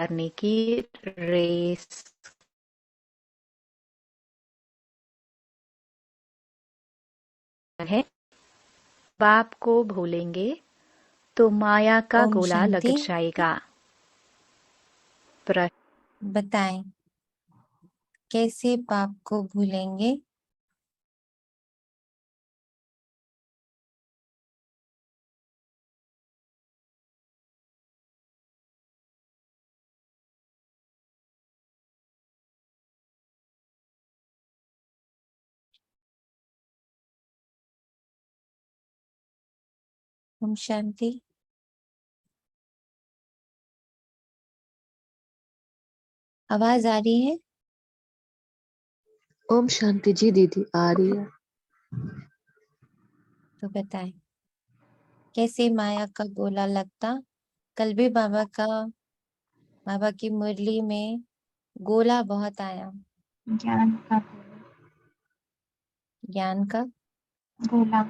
करने की रेस है। बाप को भूलेंगे तो माया का ओम गोला लग शांति। जाएगा। बताएं, कैसे पाप को भूलेंगे? ओम शांति। आवाज आ रही है? ओम शांति जी दीदी, आ रही है। तो बताएं, कैसे माया का गोला लगता? कल भी बाबा की मुरली में गोला बहुत आया। ज्ञान का ज्ञान का गोला,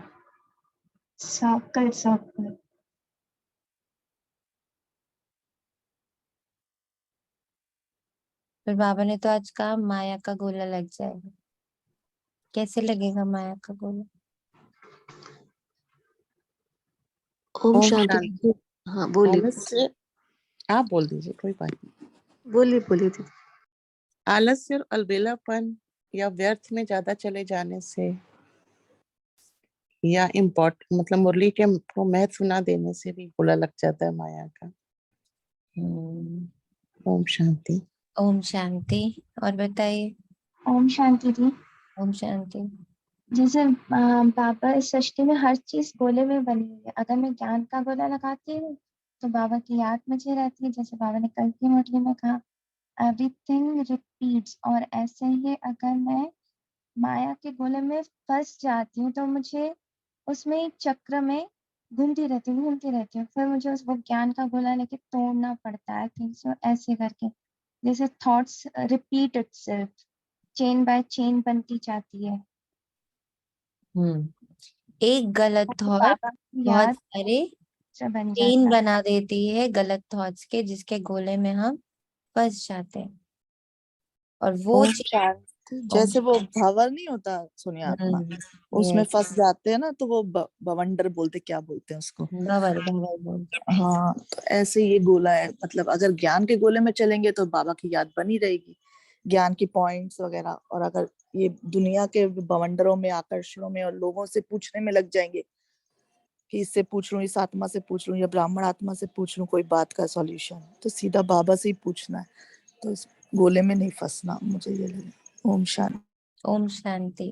सर्कल सर्कल। फिर बाबा ने तो आज कहा माया का गोला लग जाएगा। कैसे लगेगा माया का गोला? ओम ओम शांति शांति। जी। हाँ बोलिए, आलस्य, आप बोल दीजिए, कोई बात नहीं। बोलिए बोलिए दीदी। आलस्य और अलबेलापन या व्यर्थ में ज्यादा चले जाने से या मतलब मुरली के को महत्व ना देने से भी गोला लग जाता है माया का। ओम शांति। ओम शांति। और बताइए। ओम शांति जी। ओम शांति। जैसे बाबा इस सृष्टि में हर चीज गोले में बनी हुई है। अगर मैं ज्ञान का गोला लगाती हूँ तो बाबा की याद मुझे रहती है। जैसे बाबा ने कल की मुरली में कहा एवरीथिंग रिपीट्स। और ऐसे ही अगर मैं माया के गोले में फंस जाती हूँ तो मुझे उसमें एक चक्र में घूमती रहती हूँ। फिर मुझे उस वो ज्ञान का गोला लेके तोड़ना पड़ता है थिंग्स को ऐसे करके। जैसे thoughts repeat itself, chain by chain बनती जाती है। एक गलत तो थॉट बाबा की बहुत याद सारे से बन चेन जाता है। बना देती है, गलत थॉट्स के, जिसके गोले में हम फंस जाते हैं। और वो ओम शांति। ओम जैसे वो भंवर नहीं होता सुनिए आत्मा, उसमें यस, फंस जाते हैं ना, तो वो बवंडर बोलते, क्या बोलते हैं उसको। भंवर भंवर बोलते हाँ, तो ऐसे ये गोला है। मतलब अगर ज्ञान के गोले में चलेंगे तो बाबा की याद बनी रहेगी, ज्ञान की पॉइंट्स वगैरह। और अगर ये दुनिया के बवंडरों में, आकर्षणों में और लोगों से पूछने में लग जाएंगे कि इससे पूछ लूं, इस आत्मा से पूछ लूं या ब्राह्मण आत्मा से पूछ लूं कोई बात का सॉल्यूशन, तो सीधा बाबा से ही पूछना है। तो इस गोले में नहीं फंसना, मुझे ये लगे। ओम शांति। ओम शांति।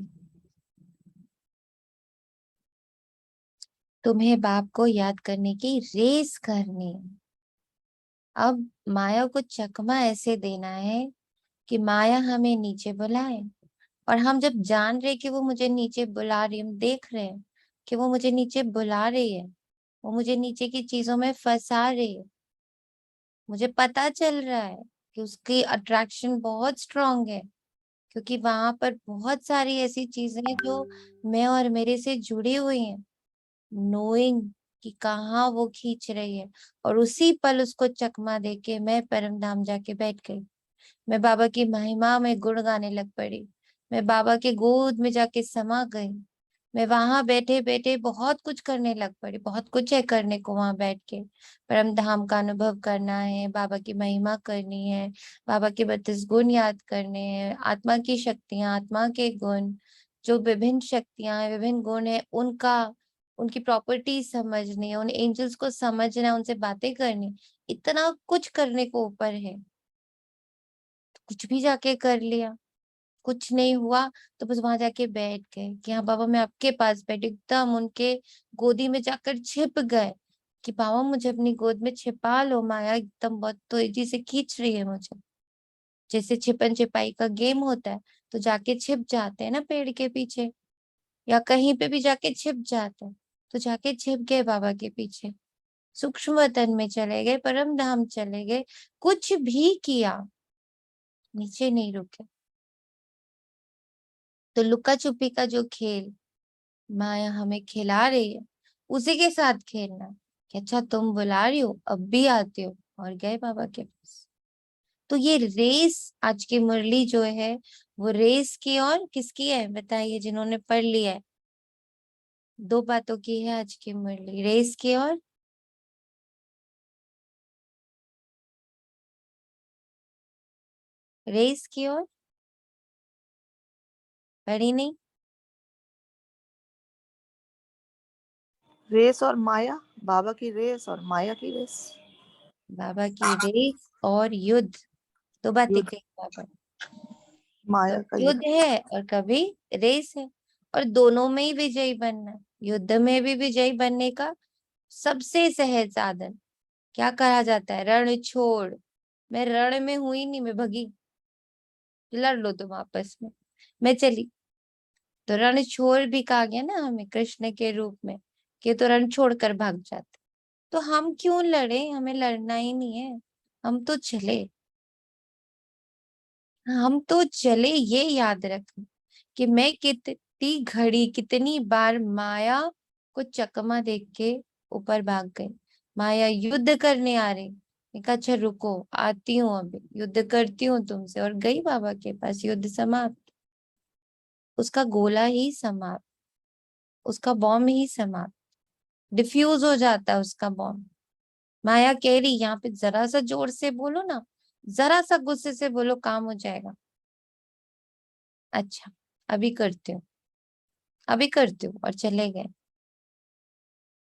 तुम्हें बाप को याद करने की रेस करनी है। अब माया को चकमा ऐसे देना है कि माया हमें नीचे बुलाए। और हम जब जान रहे कि वो मुझे नीचे बुला रही है, हम देख रहे हैं कि वो मुझे नीचे बुला रही है, वो मुझे नीचे की चीजों में फंसा रही है। मुझे पता चल रहा है कि उसकी अट्रैक्शन बहुत स्ट्रांग है, क्योंकि वहां पर बहुत सारी ऐसी चीजें हैं जो मैं और मेरे से जुड़ी हुई हैं, नोइंग कि कहाँ वो खींच रही है। और उसी पल उसको चकमा देके मैं परम धाम जाके बैठ गई। मैं बाबा की महिमा में गुण गाने लग पड़ी। मैं बाबा के गोद में जाके समा गई। मैं वहां बैठे बैठे बहुत कुछ करने लग पड़ी। बहुत कुछ है करने को वहां बैठ के। परम धाम का अनुभव करना है, बाबा की महिमा करनी है, बाबा के 32 गुण याद करने हैं, आत्मा की शक्तियां, आत्मा के गुण, जो विभिन्न शक्तियां हैं, विभिन्न गुण है, उनका उनकी प्रॉपर्टी समझनी है, उन एंजल्स को समझना है, उनसे बातें करनी। इतना कुछ करने को ऊपर है। कुछ भी जाके कर लिया, कुछ नहीं हुआ, तो बस वहां जाके बैठ गए कि हाँ बाबा मैं आपके पास बैठ, एकदम उनके गोदी में जाकर छिप गए कि बाबा मुझे अपनी गोद में छिपा लो। माया एकदम बहुत तेजी से खींच रही है मुझे। जैसे छिपन छिपाई का गेम होता है, तो जाके छिप जाते हैं ना पेड़ के पीछे, या कहीं पे भी जाके छिप जाते हैं। तो जाके छिप गए बाबा के पीछे, सूक्ष्म वतन में चले गए, परम धाम चले गए, कुछ भी किया, नीचे नहीं रुके। तो लुका छुपी का जो खेल माया हमें खिला रही है, उसी के साथ खेलना कि अच्छा तुम बुला रही हो, अब भी आते हो। और गए बाबा के पास। तो ये रेस आज की मुरली जो है वो रेस की और किसकी है बताइए, जिन्होंने पढ़ लिया है। 2 बातों की है आज की मुरली, रेस की और रेस की और पढ़ी नहीं। रेस और माया, बाबा की रेस और माया की रेस। बाबा की रेस और युद्ध, 2 बातें युद्ध, कही बाबा। माया का कभी युद्ध। युद्ध है और कभी रेस है, और दोनों में ही विजयी बनना है। युद्ध में भी विजयी बनने का सबसे सहज साधन क्या कहा जाता है, रण छोड़। मैं रण में हुई नहीं, मैं भगी, लड़ लो तुम आपस में, मैं चली। तो रण छोड़ भी कहा गया ना हमें कृष्ण के रूप में, कि तो रण छोड़कर भाग जाते। तो हम क्यों लड़े, हमें लड़ना ही नहीं है, हम तो चले। हम तो चले, ये याद रखें कि मैं कितनी घड़ी कितनी बार माया को चकमा देख के ऊपर भाग गई। माया युद्ध करने आ रही, मैं कहा अच्छा रुको, आती हूँ, अभी युद्ध करती हूँ तुमसे, और गई बाबा के पास, युद्ध समाप्त, उसका गोला ही समाप्त, उसका बॉम्ब ही समाप्त, डिफ्यूज हो जाता है उसका बॉम्ब। माया कह रही यहाँ पे जरा सा जोर से बोलो ना, जरा सा गुस्से से बोलो, काम हो जाएगा। अच्छा अभी करती हूँ, अभी करती हूँ, और चले गए।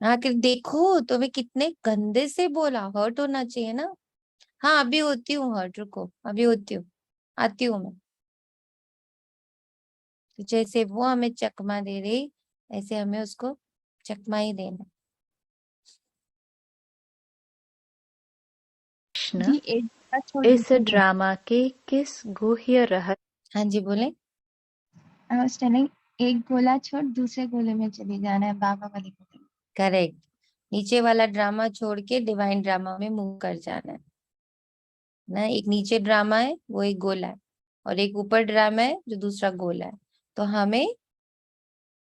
हाँ कि देखो तुम्हें कितने गंदे से बोला, हर्ट होना चाहिए ना। हाँ अभी होती हूँ हर्ट, रुको अभी होती हूँ, आती हूँ मैं। तो जैसे वो हमें चकमा दे रही, ऐसे हमें उसको चकमा ही देना। कृष्ण जी एक गोला छोड़ इस दूसरे गोले। ड्रामा के किस गुह्य रहस्य हाँ जी बोले। आई वाज टेलिंग एक गोला छोड़ दूसरे गोले में चली जाना है बाबा वाले गोले में। करेक्ट, नीचे वाला ड्रामा छोड़ के डिवाइन ड्रामा में मूव कर जाना है ना। एक नीचे ड्रामा है वो एक गोला है, और एक ऊपर ड्रामा है जो दूसरा गोला है। तो हमें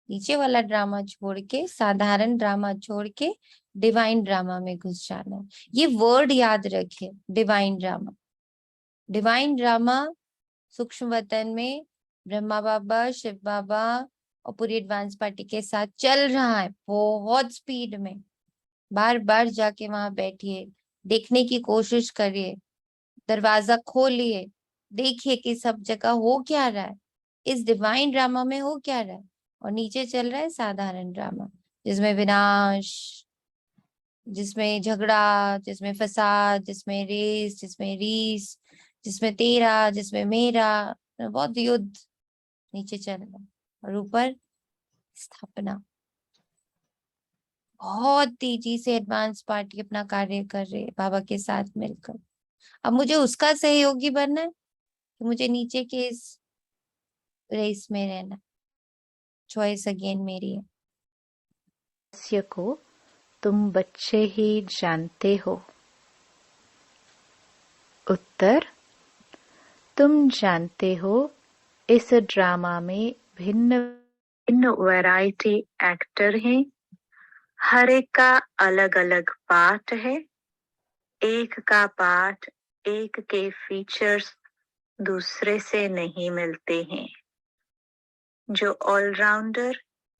नीचे वाला ड्रामा छोड़ के, साधारण ड्रामा छोड़ के डिवाइन ड्रामा में घुस जाना है। ये वर्ड याद रखे, डिवाइन ड्रामा। डिवाइन ड्रामा सूक्ष्म वतन में ब्रह्मा बाबा, शिव बाबा और पूरी एडवांस पार्टी के साथ चल रहा है बहुत स्पीड में। बार बार जाके वहां बैठिए, देखने की कोशिश करिए, दरवाजा खोलिए, देखिए कि सब जगह हो क्या रहा है, इस डिवाइन ड्रामा में हो क्या रहा है। और नीचे चल रहा है साधारण ड्रामा, जिसमें विनाश, जिसमें झगड़ा, जिसमें फसाद, जिसमें रेस, जिसमें रीस, जिसमें तेरा, जिसमें मेरा, बहुत युद्ध नीचे चल रहा है। और ऊपर स्थापना, बहुत तेजी से एडवांस पार्टी अपना कार्य कर रही है बाबा के साथ मिलकर। अब मुझे उसका सहयोगी बनना है कि मुझे नीचे के इस रेस में रहना। चॉइस अगेन मेरी है। को तुम बच्चे ही जानते हो। उत्तर, तुम जानते हो इस ड्रामा में भिन्न भिन्न वैरायटी एक्टर हैं, हर एक का अलग अलग पार्ट है। एक का पार्ट, एक के फीचर्स दूसरे से नहीं मिलते हैं। जो ऑलराउंडर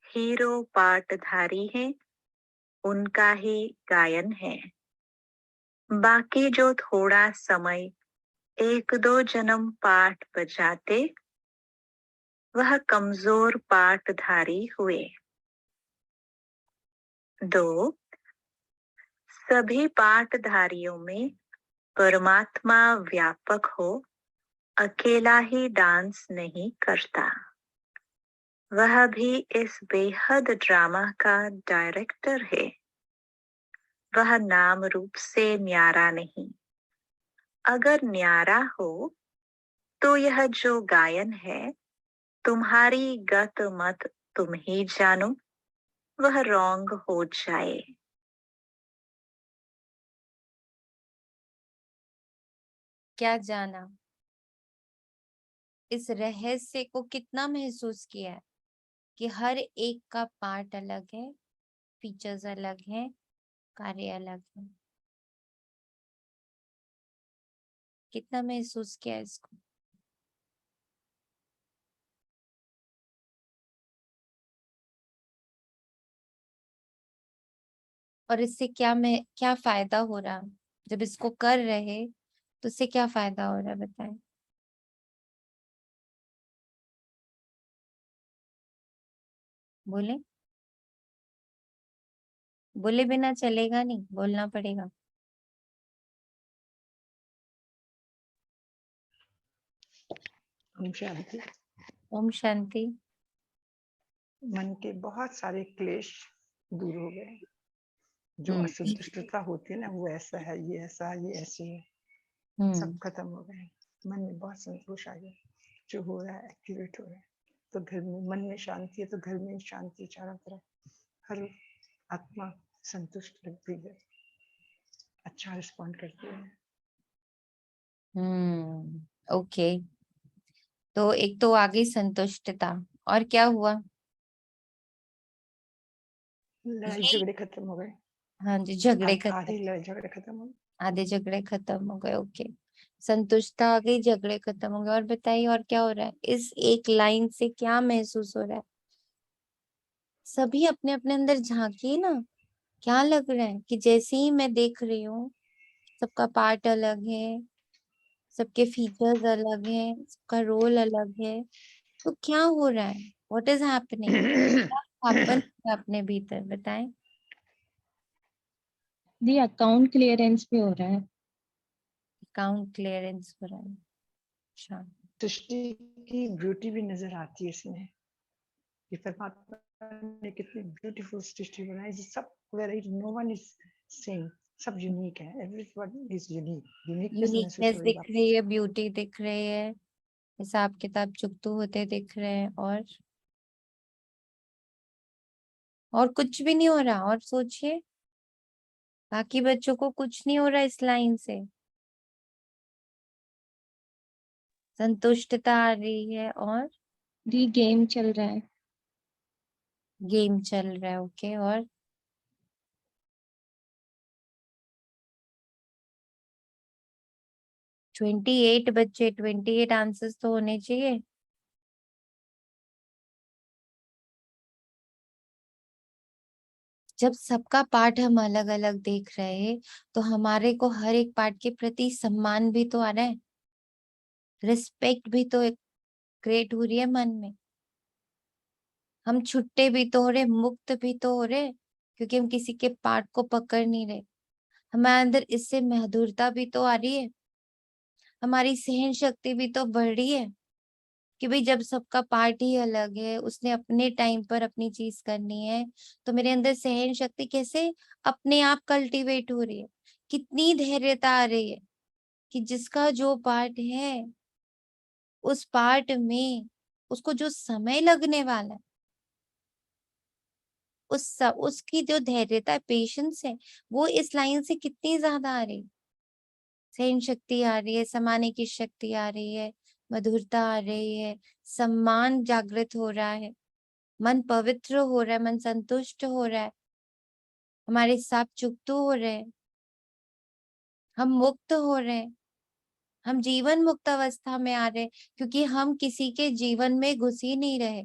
हीरो पार्टधारी हैं, उनका ही गायन है। बाकी जो थोड़ा समय 1-2 जन्म पार्ट बजाते, वह कमजोर पार्टधारी हुए। 2, सभी पार्टधारियों में परमात्मा व्यापक हो, अकेला ही डांस नहीं करता। वह भी इस बेहद ड्रामा का डायरेक्टर है। वह नाम रूप से न्यारा नहीं। अगर न्यारा हो तो यह जो गायन है, तुम्हारी गत मत तुम ही जानो, वह रॉन्ग हो जाए। क्या जाना, इस रहस्य को कितना महसूस किया है कि हर एक का पार्ट अलग है, फीचर्स अलग हैं, कार्य अलग है। कितना महसूस किया इसको? और इससे क्या फायदा हो रहा? जब इसको कर रहे तो इससे क्या फायदा हो रहा, बताएं। बोले, बोले बिना चलेगा नहीं, बोलना पड़ेगा। ओम शांति। ओम शांति। मन के बहुत सारे क्लेश दूर हो गए। जो असंतुष्टता होती है ना, वो ऐसा है, ये ऐसा है, ये ऐसी है, सब खत्म हो गए। मन में बहुत संतोष आ गया। जो हो रहा है एक्टिवेट हो रहा है। तो घर में मन में शांति है तो घर में शांति, चारों तरफ हर आत्मा संतुष्ट लगती है, अच्छा रिस्पॉन्ड करती है। ओके। तो एक तो आ गई संतुष्टता, और क्या हुआ? लड़ाई ये, झगड़े खत्म हो गए। हाँ जी, झगड़े खत्म, आधे लड़ाई झगड़े खत्म हो गए। आधे झगड़े खत्म हो गए। ओके, संतुष्टता आ गई, झगड़े खत्म हो गए। और बताइए और क्या हो रहा है? इस एक लाइन से क्या महसूस हो रहा है? सभी अपने अपने अंदर झांकिए ना, क्या लग रहा है कि जैसे ही मैं देख रही हूँ, सबका पार्ट अलग है, सबके फीचर्स अलग हैं, सबका रोल अलग है, तो क्या हो रहा है? What is happening? क्या हैपन अपने भीतर, बताएं। दी अकाउंट क्लियरेंस भी हो रहा है। अकाउंट क्लियरेंस हो रहा है। अच्छा, सृष्टि की ब्यूटी भी नजर आती है इसमें। ये परमात्मा ने कितनी ब्यूटीफुल सृष्टि बनाई। सब variety, no one is same, सब यूनिक है। Everyone is unique. यूनिकनेस महसूस यूनिकनेस हो रही दिख है। रही है, ब्यूटी दिख रही है, हिसाब किताब चुकतू होते दिख रहे हैं, और कुछ भी नहीं हो रहा। और सोचिए, बाकी बच्चों को कुछ नहीं हो रहा इस लाइन से। संतुष्टता आ रही है और दी गेम चल रहा है। गेम चल रहा है। ओके, और 28 बच्चे, 28 आंसर्स तो होने चाहिए। जब सबका पार्ट हम अलग अलग देख रहे हैं, तो हमारे को हर एक पार्ट के प्रति सम्मान भी तो आ रहा है, रिस्पेक्ट भी तो क्रिएट हो रही है मन में। हम छुट्टे भी तो हो रहे, मुक्त भी तो हो रहे, क्योंकि हम किसी के पार्ट को पकड़ नहीं रहे। हमारे अंदर इससे मधुरता भी तो आ रही है, हमारी सहन शक्ति भी तो बढ़ रही है कि भाई जब सबका पार्ट ही अलग है, उसने अपने टाइम पर अपनी चीज करनी है, तो मेरे अंदर सहन शक्ति कैसे अपने आप कल्टीवेट हो रही है। कितनी धैर्यता आ रही है कि जिसका जो पार्ट है, उस पार्ट में उसको जो समय लगने वाला है, उसकी जो धैर्यता, पेशेंस है, वो इस लाइन से कितनी ज्यादा आ रही है। सहन शक्ति आ रही है, समाने की शक्ति आ रही है, मधुरता आ रही है, सम्मान जागृत हो रहा है, मन पवित्र हो रहा है, मन संतुष्ट हो रहा है, हमारे साथ चुकतू हो रहे हैं, हम मुक्त हो रहे हैं, हम जीवन मुक्त अवस्था में आ रहे हैं, क्योंकि हम किसी के जीवन में घुस ही नहीं रहे।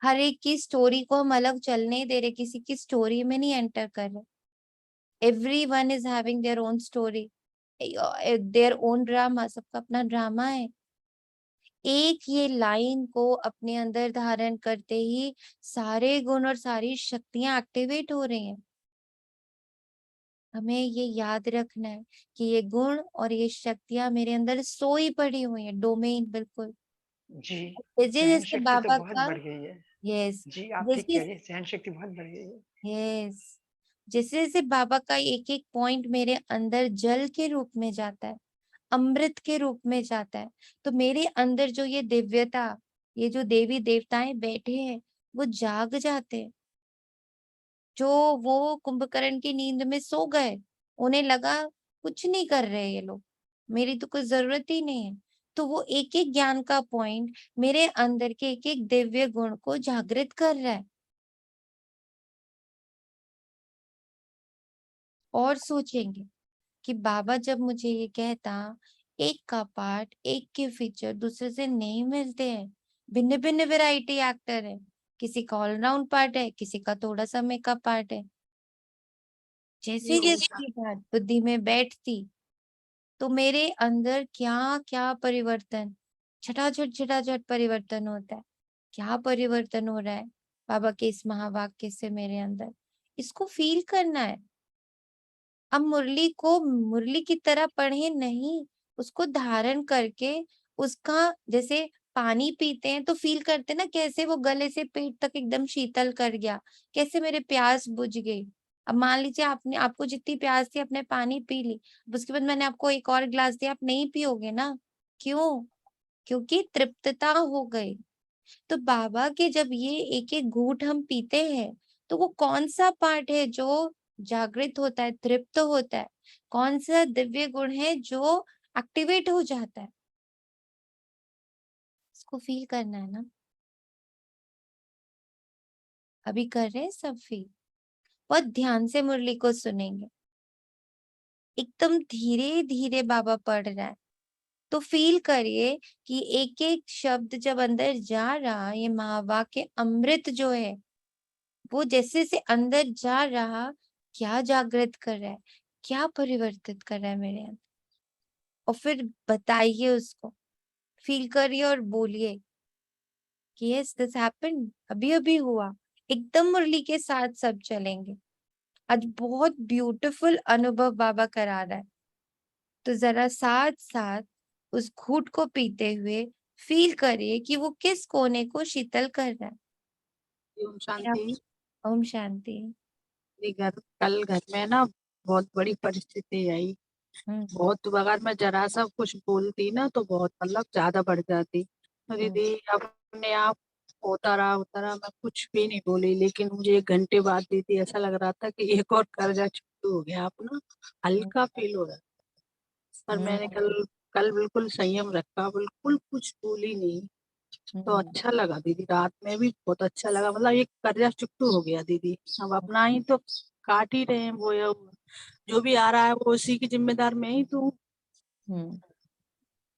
हर एक की स्टोरी को हम अलग चलने दे रहे, किसी की स्टोरी में नहीं एंटर कर रहे। everyone is having their own story, their own drama, सबका अपना ड्रामा है। एक ये लाइन को अपने अंदर धारण करते ही सारे गुण और सारी शक्तियां एक्टिवेट हो रही हैं। हमें ये याद रखना है कि ये गुण और ये शक्तियां मेरे अंदर सोई पड़ी हुई है, डोमेन बिल्कुल। जी, जैसे सहन जैसे शक्ति तो बाबा बहुत का, बढ़ गई है। यस, जी, आप ठीक जैसे कह रही है, सहन शक्ति बहुत बढ़ गई है। यस, जैसे जैसे बाबा का एक एक पॉइंट मेरे अंदर जल के रूप में जाता है, अमृत के रूप में जाता है, तो मेरे अंदर जो ये दिव्यता, ये जो देवी देवताएं बैठे हैं, वो जाग जाते हैं। जो वो कुंभकर्ण की नींद में सो गए, उन्हें लगा कुछ नहीं कर रहे ये लोग, मेरी तो कोई जरूरत ही नहीं है, तो वो एक एक ज्ञान का पॉइंट मेरे अंदर के एक एक दिव्य गुण को जागृत कर रहा है। और सोचेंगे कि बाबा जब मुझे ये कहता एक का पार्ट, एक के फीचर दूसरे से नहीं मिलते हैं। भिन्न भिन्न वैरायटी एक्टर है, किसी का ऑलराउंड पार्ट है, किसी का थोड़ा सा मेकअप पार्ट है। जैसे जैसे ये बात बुद्धि में बैठती तो मेरे अंदर क्या क्या परिवर्तन, छटाछट परिवर्तन होता है। क्या परिवर्तन हो रहा है बाबा के इस महावाक्य से मेरे अंदर, इसको फील करना है। अब मुरली को मुरली की तरह पढ़े नहीं, उसको धारण करके उसका, जैसे पानी पीते हैं तो फील करते हैं ना कैसे वो गले से पेट तक एकदम शीतल कर गया, कैसे मेरे प्यास बुझ गई। अब मान लीजिए आपने, आपको जितनी प्यास थी आपने पानी पी ली, अब उसके बाद मैंने आपको एक और गिलास दिया, आप नहीं पियोगे ना। क्यों? क्योंकि तृप्तता हो गई। तो बाबा के जब ये एक एक घूंट हम पीते हैं तो वो कौन सा पार्ट है जो जागृत होता है, तृप्त होता है? कौन सा दिव्य गुण है जो एक्टिवेट हो जाता है? इसको फील करना है ना। अभी कर रहे हैं सब फील। बहुत ध्यान से मुरली को सुनेंगे, एकदम धीरे धीरे बाबा पढ़ रहा है तो फील करिए कि एक एक शब्द जब अंदर जा रहा, ये महावाक्य अमृत जो है वो जैसे से अंदर जा रहा, क्या जागृत कर रहा है, क्या परिवर्तित कर रहा है मेरे अंदर। और फिर बताइए उसको, फील करिए और बोलिए कि यस दिस हैपेंड, अभी अभी हुआ। एकदम मुरली के साथ सब चलेंगे। आज बहुत ब्यूटीफुल अनुभव बाबा करा रहा है, तो जरा साथ साथ उस घूंट को पीते हुए फील करिए कि वो किस कोने को शीतल कर रहा ओम है। शांति। ओम शांति। कल घर में ना बहुत बड़ी परिस्थिति आई। बहुत, अगर मैं जरा सा कुछ बोलती ना तो बहुत मतलब ज्यादा बढ़ जाती। तो दीदी अपने आप होता रहा, मैं कुछ भी नहीं बोली, लेकिन मुझे 1 घंटे बाद दीदी ऐसा लग रहा था कि एक और कर्जा छुट्टी हो गया अपना, हल्का फील हो रहा। पर मैंने कल कल बिल्कुल संयम रखा, बिल्कुल कुछ बोली नहीं। तो अच्छा लगा दीदी, रात में भी बहुत अच्छा लगा, मतलब एक कर्जा चुकतू हो गया दीदी। अब अपना ही तो काट ही रहे हैं, वो या जो भी आ रहा है वो उसी की जिम्मेदार मैं ही तो हूँ।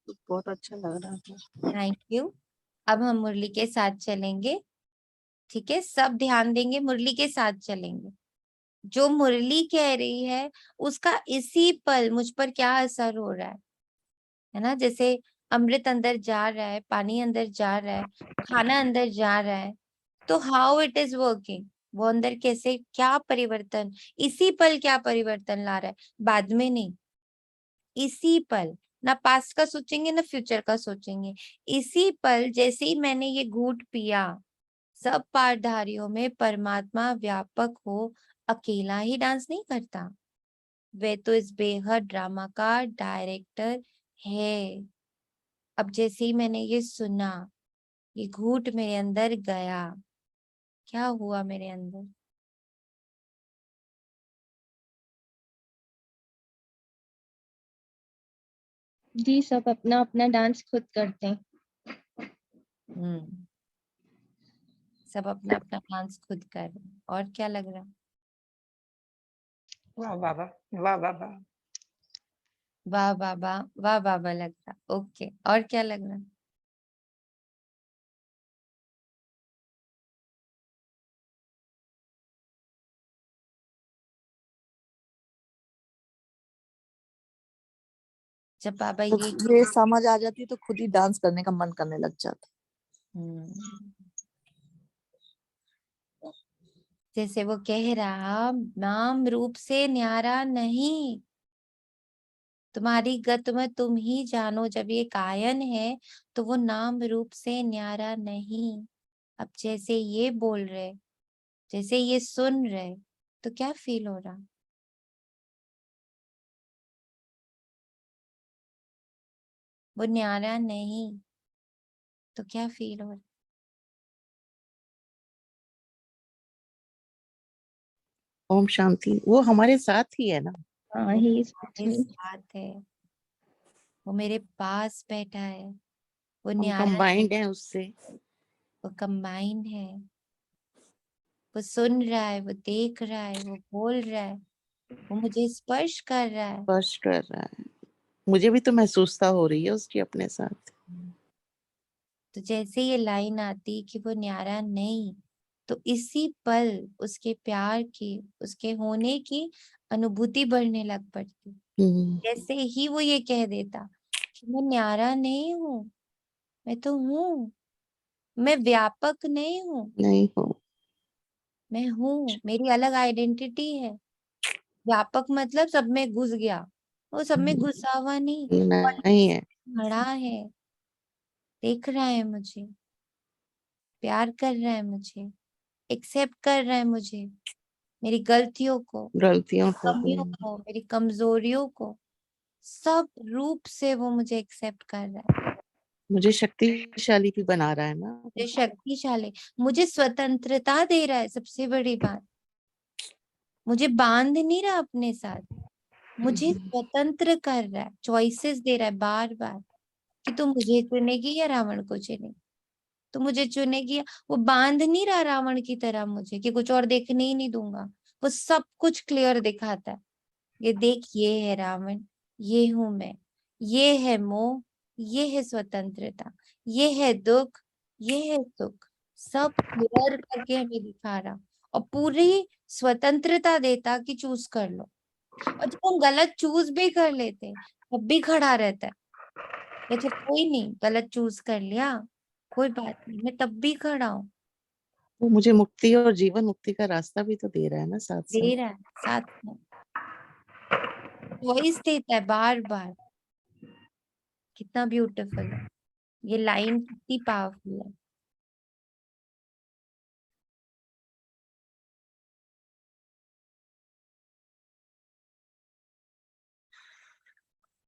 तो बहुत अच्छा लग रहा था। Thank you. अब हम मुरली के साथ चलेंगे, ठीक है? सब ध्यान देंगे, मुरली के साथ चलेंगे। जो मुरली कह रही है उसका इसी पल मुझ पर क्या असर हो रहा है ना? जैसे अमृत अंदर जा रहा है, पानी अंदर जा रहा है, खाना अंदर जा रहा है, तो हाउ इट इज वर्किंग, वो अंदर कैसे, क्या परिवर्तन, इसी पल क्या परिवर्तन ला रहा है, बाद में नहीं, इसी पल। ना पास्ट का सोचेंगे ना फ्यूचर का सोचेंगे, इसी पल। जैसे ही मैंने ये घूंट पिया, सब पाठधारियों में परमात्मा व्यापक हो, अकेला ही डांस नहीं करता, वे तो इस बेहद ड्रामा का डायरेक्टर है। अब जैसे ही मैंने ये सुना, ये घूंट मेरे अंदर गया, क्या हुआ मेरे अंदर? जी सब अपना अपना डांस खुद करते हैं। सब अपना अपना डांस खुद कर रहे हैं। और क्या लग रहा? वाह बाबा, वाह बाबा। वाह बाबा, वाह बाबा लग रहा। ओके, और क्या लग रहा? जब बाबा तो ये ये समझ आ जाती तो खुद ही डांस करने का मन करने लग जाता। जैसे वो कह रहा, नाम रूप से न्यारा नहीं, तुम्हारी गत में तुम ही जानो। जब ये गायन है तो वो नाम रूप से न्यारा नहीं। अब जैसे ये बोल रहे, जैसे ये सुन रहे, तो क्या फील हो रहा? वो न्यारा नहीं तो क्या फील हो रहा? ओम शांति। वो हमारे साथ ही है ना। हाँ ही इज हमारे साथ है, वो मेरे पास बैठा है, वो हम न्यारा नहीं, कंबाइंड हैं उससे। वो कंबाइन है। वो सुन रहा है, वो देख रहा है, वो बोल रहा है, वो मुझे स्पर्श कर रहा है। स्पर्श कर रहा है। मुझे भी तो महसूसता हो रही है उसकी अपने साथ। तो जैसे ये लाइन आती कि वो न्यारा नहीं, तो इसी पल उसके प्यार की, उसके होने की अनुभूति बढ़ने लग पड़ती। जैसे ही वो ये कह देता कि मैं न्यारा नहीं हूँ, मैं तो हूँ, मैं व्यापक नहीं हूँ, नहीं हो। मैं हूँ, मेरी अलग आइडेंटिटी है। व्यापक मतलब सब में घुस गया, वो सब में घुसा हुआ नहीं, नहीं है। खड़ा है, देख रहा है मुझे, प्यार कर रहा है मुझे, एक्सेप्ट कर रहा है मुझे, मेरी गलतियों को, गलतियों को कमियों को, मेरी कमजोरियों को, सब रूप से वो मुझे एक्सेप्ट कर रहा है। मुझे शक्तिशाली भी बना रहा है ना। मुझे शक्तिशाली, मुझे स्वतंत्रता दे रहा है। सबसे बड़ी बात, मुझे बांध नहीं रहा अपने साथ, मुझे स्वतंत्र कर रहा है, चॉइसेस दे रहा है बार बार कि तू मुझे चुनेगी या रावण को चुनेगी, तो मुझे चुनेगी। वो बांध नहीं रहा रावण की तरह मुझे कि कुछ और देखने ही नहीं दूंगा, वो सब कुछ क्लियर दिखाता है। ये देख, ये है रावण, ये हूं मैं, ये है मोह, ये है स्वतंत्रता, ये है दुख, ये है सुख, सब क्लियर करके हमें दिखा रहा और पूरी स्वतंत्रता देता कि चूज कर लो। और जब हम गलत चूज भी कर लेते तब भी खड़ा रहता है, अच्छा कोई नहीं, गलत चूज कर लिया, कोई बात नहीं, मैं तब भी खड़ा हूँ। वो मुझे मुक्ति और जीवन मुक्ति का रास्ता भी तो दे रहा है ना साथ दे साथ। रहा है साथ में, वॉइस देता है बार बार। कितना ब्यूटीफुल है ये लाइन, कितनी पावरफुल है।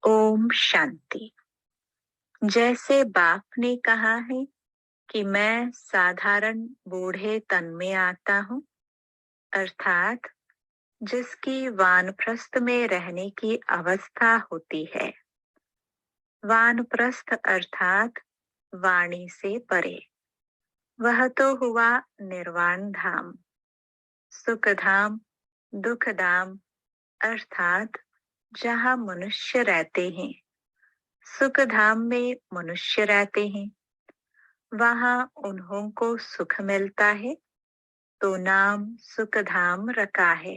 ओम शांति। जैसे बाप ने कहा है कि मैं साधारण बूढ़े तन में आता हूँ, अर्थात जिसकी वानप्रस्थ में रहने की अवस्था होती है। वानप्रस्थ अर्थात वाणी से परे, वह तो हुआ निर्वाण धाम, सुख धाम, दुख धाम, अर्थात जहाँ मनुष्य रहते हैं। सुख धाम में मनुष्य रहते हैं, वहां उन्हों को सुख मिलता है, तो नाम सुख धाम रखा है।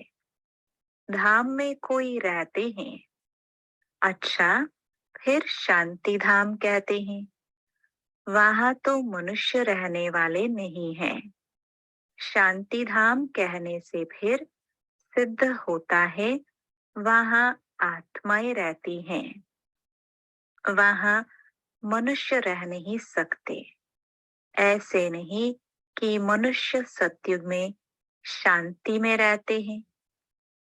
धाम में कोई रहते हैं, अच्छा फिर शांति धाम कहते हैं। वहां तो मनुष्य रहने वाले नहीं हैं। शांति धाम कहने से फिर सिद्ध होता है वहां आत्माएं रहती हैं, वहां मनुष्य रह नहीं सकते। ऐसे नहीं कि मनुष्य सतयुग में शांति में रहते हैं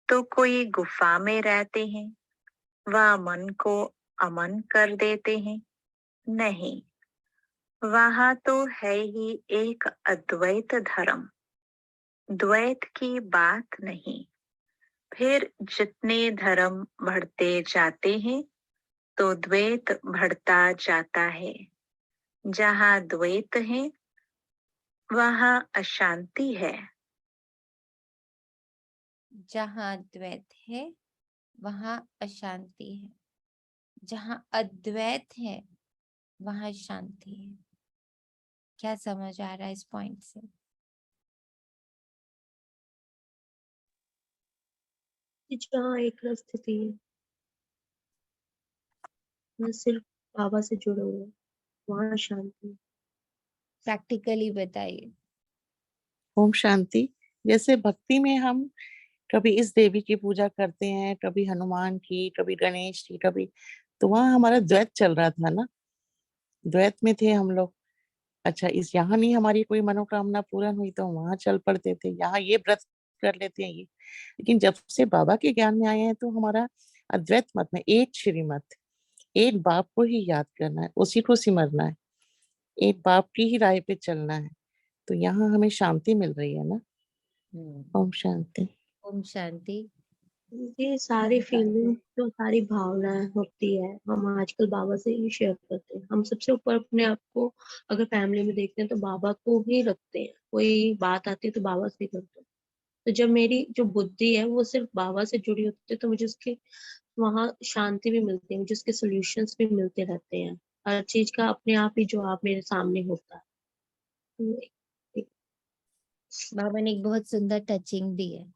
तो कोई गुफा में रहते हैं, वह मन को अमन कर देते हैं। नहीं, वहां तो है ही एक अद्वैत धर्म, द्वैत की बात नहीं। फिर जितने धर्म बढ़ते जाते हैं तो द्वैत बढ़ता जाता है। जहाँ द्वैत है वहाँ अशांति है। जहाँ द्वैत है वहाँ अशांति है, जहाँ अद्वैत है वहाँ शांति है। क्या समझ आ रहा है इस पॉइंट से? जहाँ एक स्थिति है, मैं सिर्फ बाबा से जुड़े हुए, वहाँ शांति। प्रैक्टिकली बताइए। ओम शांति। जैसे भक्ति में हम कभी इस देवी की पूजा करते हैं, कभी हनुमान की, कभी गणेश की, कभी, तो वहाँ हमारा द्वैत चल रहा था ना, द्वैत में थे हम लोग। अच्छा, इस यहाँ नहीं हमारी कोई मनोकामना पूर्ण हुई तो वहां चल पड़ते थे, यहाँ ये व्रत कर लेते हैं ये। लेकिन जब से बाबा के ज्ञान में आए हैं तो हमारा अद्वैत मत में एक श्रीमत, एक बाप को ही याद करना है, उसी को सिमरना है, एक बाप की ही राह पे चलना है, तो यहाँ हमें शांति मिल रही है ना। ओम शांति। ओम शांति। ये सारी फीलिंग, जो सारी भावनाएं होती है, हम आजकल बाबा से ही शेयर करते हैं। हम सबसे ऊपर अपने आप को अगर फैमिली में देखते हैं तो बाबा को ही रखते हैं, कोई बात आती है तो बाबा से ही करते हैं। तो जब मेरी जो बुद्धि है वो सिर्फ बाबा से जुड़ी होती है तो मुझे उसकी वहाँ शांति भी मिलती है, जिसके सॉल्यूशंस भी मिलते रहते हैं। हर चीज का अपने आप ही जवाब मेरे सामने होता है। बाबा ने एक बहुत सुंदर टचिंग दी है।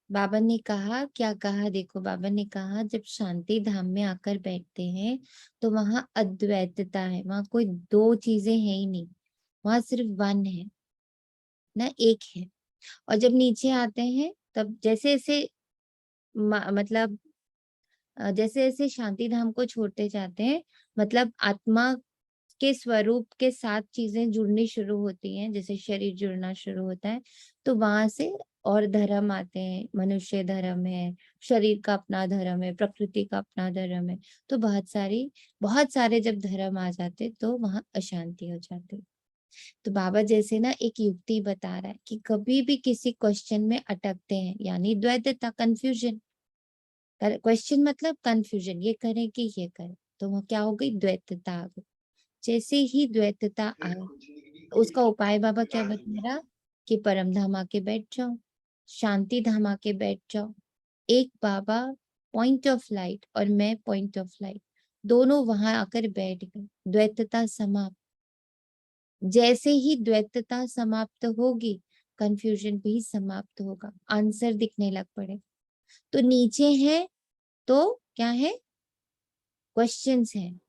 बाबा ने कहा, क्या कहा देखो, बाबा ने कहा जब शांति धाम में आकर बैठते हैं तो वहां अद्वैतता है, वहां कोई दो चीजें है ही नहीं, वहां सिर्फ वन है ना, एक है। और जब नीचे आते हैं तब जैसे जैसे मतलब जैसे जैसे शांति धाम को छोड़ते जाते हैं, मतलब आत्मा के स्वरूप के साथ चीजें जुड़नी शुरू होती हैं, जैसे शरीर जुड़ना शुरू होता है, तो वहां से और धर्म आते हैं। मनुष्य धर्म है, शरीर का अपना धर्म है, प्रकृति का अपना धर्म है, तो बहुत सारे जब धर्म आ जाते तो वहां अशांति हो जाती। तो बाबा जैसे ना एक युक्ति बता रहा है कि कभी भी किसी क्वेश्चन में अटकते हैं, यानी द्वैतता, कंफ्यूजन, क्वेश्चन मतलब कंफ्यूजन, ये करें कि ये करें, तो वो क्या हो गई, द्वैतता आ गई। जैसे ही द्वैतता आए उसका उपाय बाबा क्या बता रहा कि परम धाम आके बैठ जाओ, शांति धाम आके बैठ जाओ। एक बाबा पॉइंट ऑफ लाइट और मैं पॉइंट ऑफ लाइट, दोनों वहां आकर बैठ गए, द्वैतता समाप्त। जैसे ही द्वैतता समाप्त होगी कंफ्यूजन भी समाप्त होगा, आंसर दिखने लग पड़े। तो नीचे है तो क्या है, क्वेश्चंस हैं,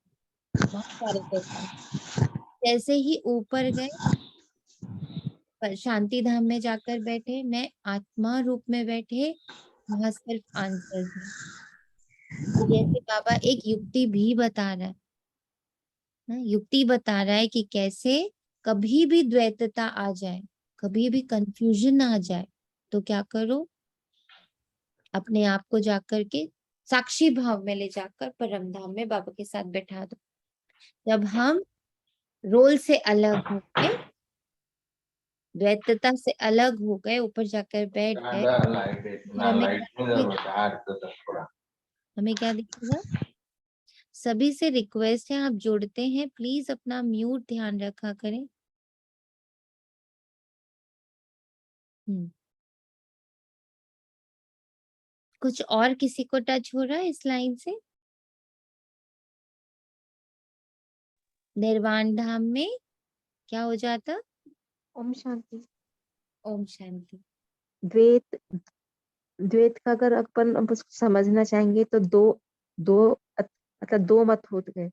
बहुत सारे क्वेश्चन। जैसे ही ऊपर गए, पर शांति धाम में जाकर बैठे, मैं आत्मा रूप में बैठे, वहां सिर्फ आंसर है। तो जैसे बाबा एक युक्ति भी बता रहा है ना, युक्ति बता रहा है कि कैसे कभी भी द्वैतता आ जाए, कभी भी कंफ्यूजन आ जाए, तो क्या करो, अपने आप को जाकर के साक्षी भाव में ले जाकर परम धाम में बाबा के साथ बैठा दो। जब हम रोल से अलग हो गए, द्वैतता से अलग हो गए, ऊपर जाकर बैठ गए, फिर हमें क्या दिखेगा। सभी से रिक्वेस्ट है, आप जुड़ते हैं प्लीज अपना म्यूट ध्यान रखा करें। कुछ और किसी को टच हो रहा है इस लाइन से? निर्वाण धाम में क्या हो जाता? ओम शांति। ओम शांति। द्वैत, द्वैत का अगर अपन अब उसको समझना चाहेंगे तो मतलब दो मत होते हैं।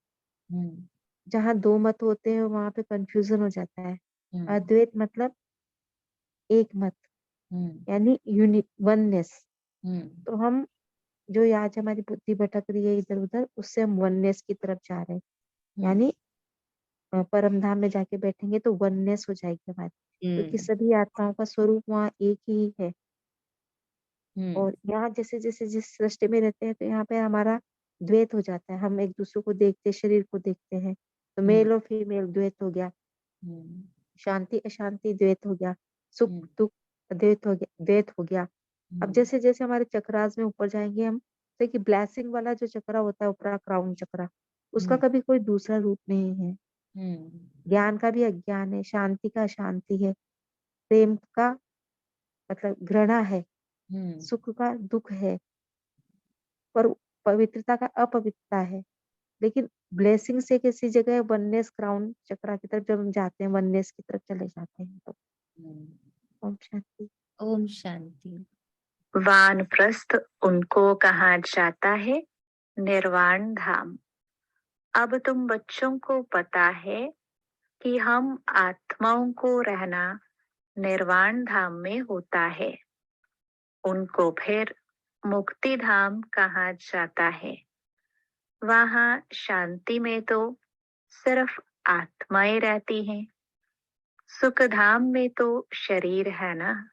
जहाँ दो मत होते हैं वहां पे कंफ्यूजन हो जाता है। अद्वैत मतलब एक मत, यानी यूनिट, वननेस। तो हम जो आज हमारी बुद्धि भटक रही है इधर उधर, उससे हम वननेस की तरफ जा रहे हैं, यानी परम धाम में जाके बैठेंगे तो वननेस हो जाएगी हमारी, क्योंकि सभी आत्माओं का स्वरूप वहाँ एक ही है। और यहाँ जैसे जैसे जिस सृष्टि में रहते हैं तो यहाँ पे हमारा द्वैत हो जाता है, हम एक दूसरे को देखते, शरीर को देखते हैं, तो मेल और फीमेल द्वैत हो गया, शांति अशांति द्वैत हो गया, सुख दुख द्वैत हो गया। अब जैसे जैसे हमारे चक्रास में ऊपर जाएंगे हम, देखिए ब्लेसिंग वाला जो चक्रा होता है ऊपरा, क्राउन चक्रा, उसका कभी कोई दूसरा रूप नहीं है। ज्ञान का भी अज्ञान है, शांति का अशांति है, प्रेम का मतलब घृणा है, सुख का दुख है, पर पवित्रता का अपवित्रता है। लेकिन ब्लेसिंग से किसी जगह वननेस, क्राउन चक्रा की तरफ जब हम जाते हैं, वननेस की तरफ चले जाते हैं। तो ओम शांति। ओम शांति। वानप्रस्थ उनको कहा जाता है निर्वाण धाम। अब तुम बच्चों को पता है कि हम आत्माओं को रहना निर्वाण धाम में होता है। उनको फिर मुक्ति धाम कहा जाता है। वहां शांति में तो सिर्फ आत्माएं रहती हैं। सुख धाम में तो शरीर है ना,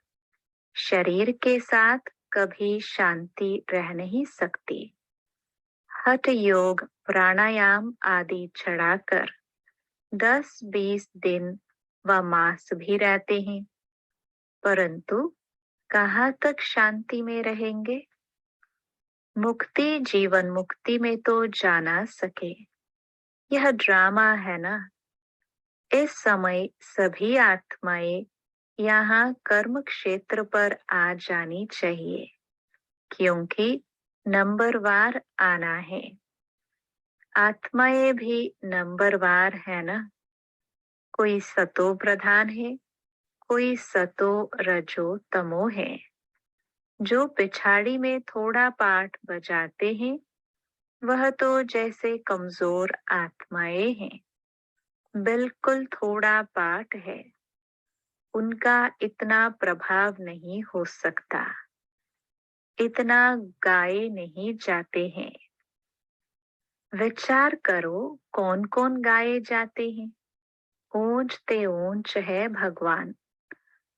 शरीर के साथ कभी शांति रह नहीं सकती। हठ योग, प्राणायाम आदि चढ़ाकर 10-20 दिन व मास भी रहते हैं, परंतु कहाँ तक शांति में रहेंगे। मुक्ति जीवन मुक्ति में तो जाना सके, यह ड्रामा है ना। इस समय सभी आत्माएं यहाँ कर्म क्षेत्र पर आ जानी चाहिए, क्योंकि नंबरवार आना है। आत्माएं भी नंबरवार है ना। कोई सतो प्रधान है, कोई सतो रजो तमो है। जो पिछाड़ी में थोड़ा पाठ बजाते हैं वह तो जैसे कमजोर आत्माएं हैं, बिल्कुल थोड़ा पाठ है, उनका इतना प्रभाव नहीं हो सकता, इतना गाए नहीं जाते हैं। विचार करो कौन कौन गाए जाते हैं। ऊंच ते ऊंच है भगवान,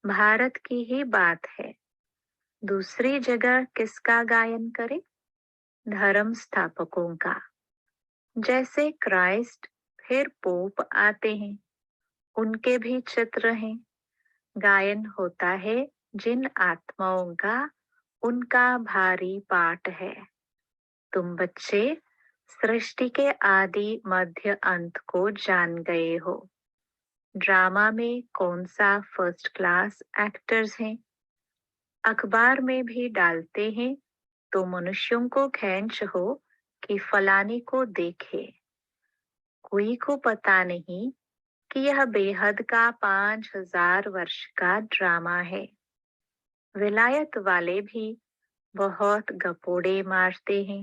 भारत की ही बात है। दूसरी जगह किसका गायन करे? धर्म स्थापकों का। जैसे क्राइस्ट फिर पोप आते हैं, उनके भी चित्र हैं। गायन होता है जिन आत्माओं का, उनका भारी पाठ है। तुम बच्चे सृष्टि के आदि मध्य अंत को जान गए हो। ड्रामा में कौन सा फर्स्ट क्लास एक्टर्स हैं, अखबार में भी डालते हैं तो मनुष्यों को खींच हो कि फलाने को देखे। कोई को पता नहीं कि यह बेहद का 5000 वर्ष का ड्रामा है। विलायत वाले भी बहुत गपोड़े मारते हैं,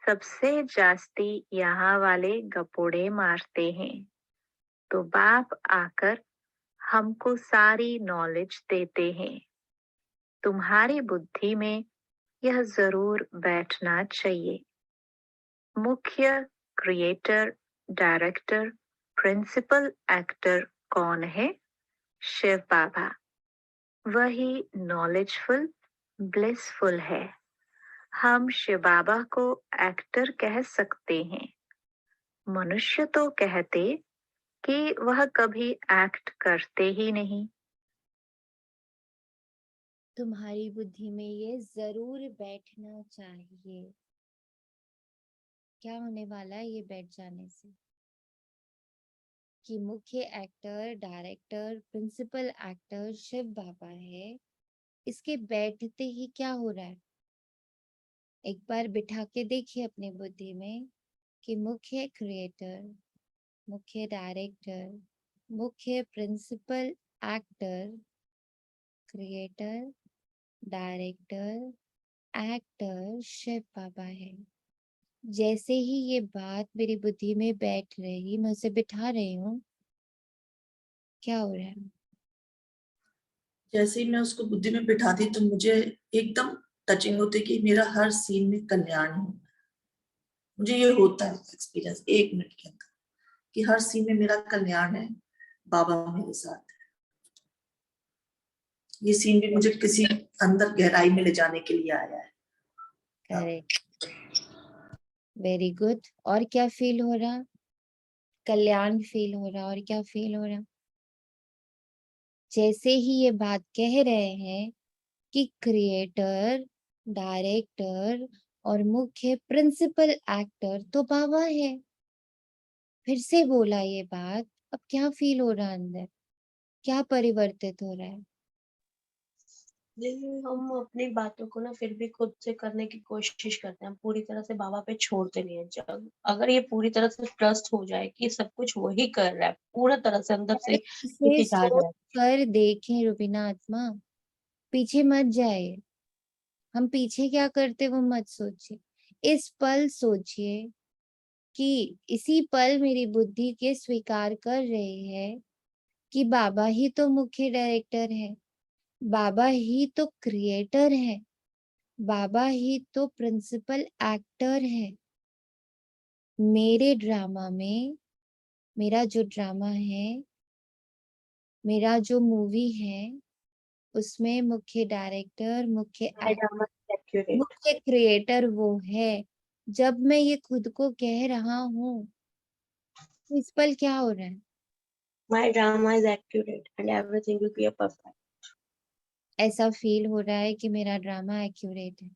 सबसे जास्ती यहाँ वाले गपोड़े मारते हैं। तो बाप आकर हमको सारी नॉलेज देते हैं। तुम्हारी बुद्धि में यह जरूर बैठना चाहिए। मुख्य क्रिएटर, डायरेक्टर, प्रिंसिपल एक्टर कौन है? शिव बाबा। वही नॉलेजफुल, ब्लिसफुल है। हम शिव बाबा को एक्टर कह सकते हैं। मनुष्य तो कहते कि वह कभी एक्ट करते ही नहीं। तुम्हारी बुद्धि में ये जरूर बैठना चाहिए। क्या होने वाला है ये बैठ जाने से? कि मुख्य actor, director, principal actor Shiv Baba है। इसके बैठते ही क्या हो रहा है? एक बार बिठा के देखिए अपनी बुद्धि में कि मुख्य क्रिएटर, मुख्य डायरेक्टर, मुख्य principal actor, creator, director, actor Shiv Baba है। जैसे ही ये बात मेरी बुद्धि में बैठ रही, मैं उसे बिठा रही हूँ, क्या हो रहा है? जैसे ही मैं उसको बुद्धि में बिठाती तो मुझे एकदम टचिंग होती कि मेरा हर सीन में कल्याण हो। मुझे ये होता है एक्सपीरियंस 1 मिनट के अंदर कि हर सीन में मेरा कल्याण है, बाबा मेरे साथ है। ये सीन भी मुझे किसी अंदर गहराई में ले जाने के लिए आया है। Correct, very good. और क्या फील हो रहा? कल्याण फील हो रहा। और क्या फील हो रहा? जैसे ही ये बात कह रहे हैं कि क्रिएटर, डायरेक्टर और मुख्य प्रिंसिपल एक्टर तो बाबा है। फिर से बोला ये बात, अब क्या फील हो रहा अंदर? क्या परिवर्तित हो रहा है? हम अपनी बातों को ना फिर भी खुद से करने की कोशिश करते हैं, हम पूरी तरह से बाबा पे छोड़ते नहीं है। जब अगर ये पूरी तरह से ट्रस्ट हो जाए कि सब कुछ वही कर रहा है, पूरा तरह से अंदर से इसे जा रहा है। कर देखें रुबीना आत्मा, पीछे मत जाए। हम पीछे क्या करते वो मत सोचिए, इस पल सोचिए कि इसी पल मेरी बुद्धि के स्वीकार कर रही है कि बाबा ही तो मुख्य डायरेक्टर है, बाबा ही तो क्रिएटर है, बाबा ही तो प्रिंसिपल एक्टर है। मेरे ड्रामा में, मेरा जो ड्रामा है, मेरा जो मूवी है, उसमें मुख्य डायरेक्टर, मुख्य क्रिएटर वो है। जब मैं ये खुद को कह रहा हूँ, इस पल क्या हो रहा है? My drama is accurate and everything will be perfect. ऐसा फील हो रहा है कि मेरा ड्रामा एक्यूरेट है।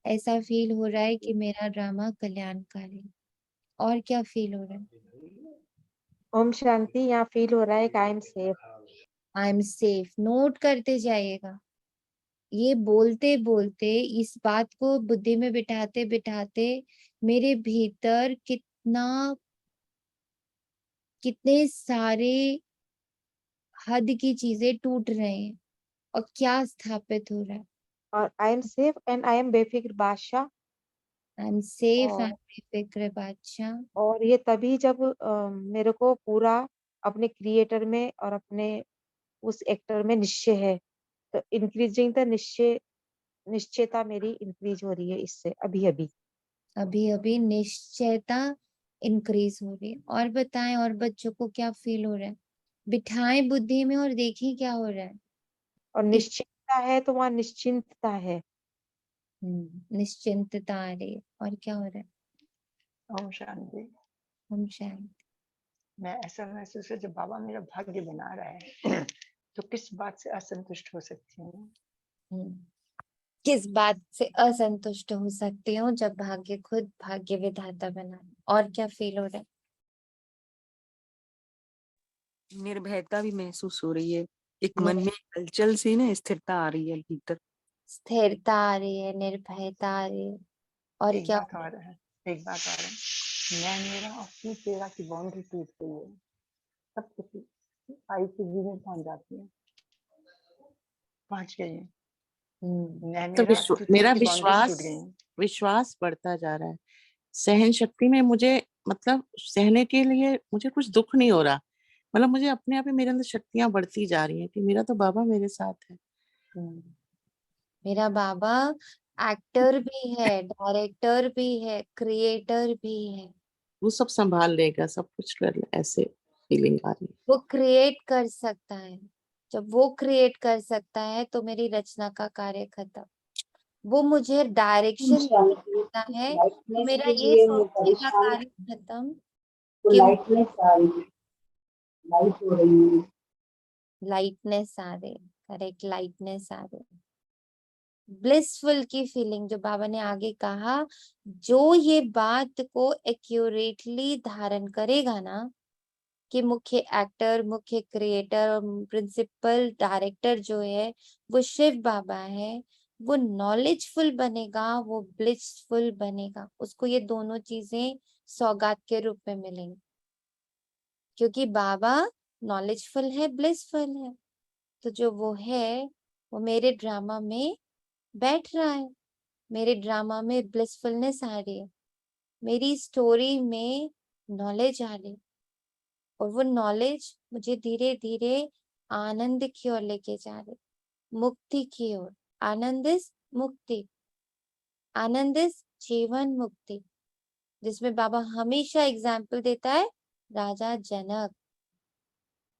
ऐसा फील हो रहा है कि मेरा ड्रामा कल्याणकारी। और क्या फील हो रहा है? ओम शांति। यहाँ फील हो रहा है कि I am safe. I am safe. Note करते जाइएगा, ये बोलते बोलते, इस बात को बुद्धि में बिठाते बिठाते मेरे भीतर कितने सारे हद की चीजें टूट रहे हैं और क्या स्थापित हो रहा है। और I am safe and I am बेफिक्र बादशाह। आई एम सेफ और एंड बेफिक्र बादशाह। और ये तभी जब मेरे को पूरा अपने क्रिएटर में और अपने उस एक्टर में निश्चय है, तो इंक्रीजिंग द निश्चयता मेरी इंक्रीज हो रही है इससे अभी अभी। अभी अभी निश्चयता इंक्रीज हो रही है। और बताएं, और बच्चों को क्या फील हो रहा है? बिठाएं बुद्धि में और देखें क्या हो रहा है। और निश्चितता है तो वहाँ निश्चिंतता है। निश्चिंतता आ रही है। और क्या हो रहा है? ओम शांति। ओम शांति। मैं ऐसा महसूस है जब बाबा मेरा भाग्य बना रहा है तो किस बात से असंतुष्ट हो सकती हूँ? किस बात से असंतुष्ट हो सकती हूँ जब भाग्य खुद भाग्य विधाता बना। और क्या फील हो रहा है? निर्भयता भी महसूस हो रही है। एक मन में हलचल सी ना स्थिरता आ रही है भीतर। स्थिरता आ रही है, निर्भयता आ रही है। और एक क्या? बात और है, मैं मेरा अपनी तेरा की बाउंड्री टूट गई है। सब कुछ आई की जी में पहुंच जाती है, पहुंच गई है। तो मेरा विश्वास बढ़ता जा रहा है। सहन शक्ति में मुझे मतलब सहने के लिए मुझे कुछ दुख नहीं हो रहा। मतलब मुझे अपने आप ही मेरे अंदर शक्तियां बढ़ती जा रही हैं कि मेरा तो बाबा मेरे साथ है। मेरा बाबा एक्टर भी है, डायरेक्टर भी है, क्रिएटर भी है। वो सब संभाल लेगा, सब कुछ कर ले, ऐसे फीलिंग आ रही है। वो क्रिएट कर सकता है। जब वो क्रिएट कर सकता है तो मेरी रचना का कार्य खत्म। वो मुझे डायरेक्शन देता है तो मेरा ये सोचने का कार्य खत्म कि लाइटनेस आ रही। करेक्ट, लाइटनेस आ रही। ब्लिसफुल की फीलिंग जो बाबा ने आगे कहा, जो ये बात को एक्यूरेटली धारण करेगा ना कि मुख्य एक्टर, मुख्य क्रिएटर और प्रिंसिपल डायरेक्टर जो है वो शिव बाबा है, वो नॉलेजफुल बनेगा, वो ब्लिसफुल बनेगा। उसको ये दोनों चीजें सौगात के रूप में मिलेंगी, क्योंकि बाबा नॉलेजफुल है, ब्लिसफुल है। तो जो वो है वो मेरे ड्रामा में बैठ रहा है, मेरे ड्रामा में ब्लिसफुलनेस आ रही है, मेरी स्टोरी में नॉलेज आ रही, और वो नॉलेज मुझे धीरे धीरे आनंद की ओर लेके जा रही, मुक्ति की ओर। आनंद इस मुक्ति, आनंद इस जीवन मुक्ति, जिसमें बाबा हमेशा एग्जाम्पल देता है राजा जनक।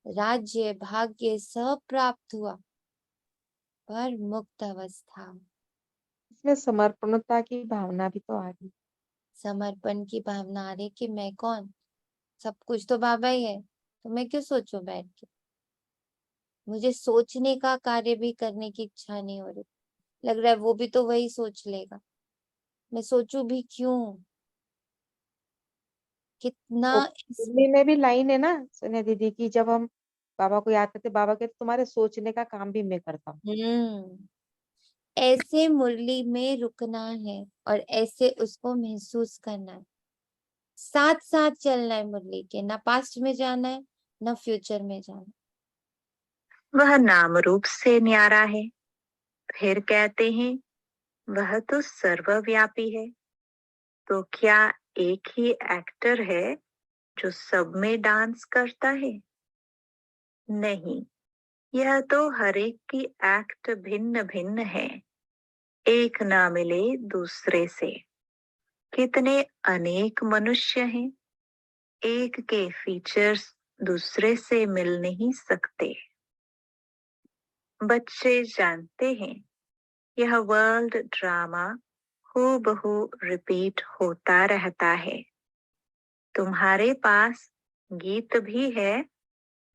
राज्य भाग्य सब प्राप्त हुआ पर मुक्त अवस्था। इसमें समर्पणता की भावना भी तो आ रही। समर्पण की भावना आ रही कि मैं कौन, सब कुछ तो बाबा ही है, तो मैं क्यों सोचूं बैठ के। मुझे सोचने का कार्य भी करने की इच्छा नहीं हो रही। लग रहा है वो भी तो वही सोच लेगा, मैं सोचूं भी क्यों। कितना दिल्ली में भी लाइन है ना सोनिया दीदी की, जब हम बाबा को याद करते, बाबा कहते तुम्हारे सोचने का काम भी मैं करता हूँ। ऐसे मुरली में रुकना है और ऐसे उसको महसूस करना है। साथ साथ चलना है मुरली के, ना पास्ट में जाना है ना फ्यूचर में जाना। वह नाम रूप से न्यारा है, फिर कहते हैं वह तो सर्वव्यापी है। तो क्या एक ही एक्टर है जो सब में डांस करता है? नहीं, यह तो हर एक की एक्ट भिन्न भिन्न है, एक ना मिले दूसरे से। कितने अनेक मनुष्य हैं, एक के फीचर्स दूसरे से मिल नहीं सकते। बच्चे जानते हैं यह वर्ल्ड ड्रामा हूबहू रिपीट होता रहता है। तुम्हारे पास गीत भी है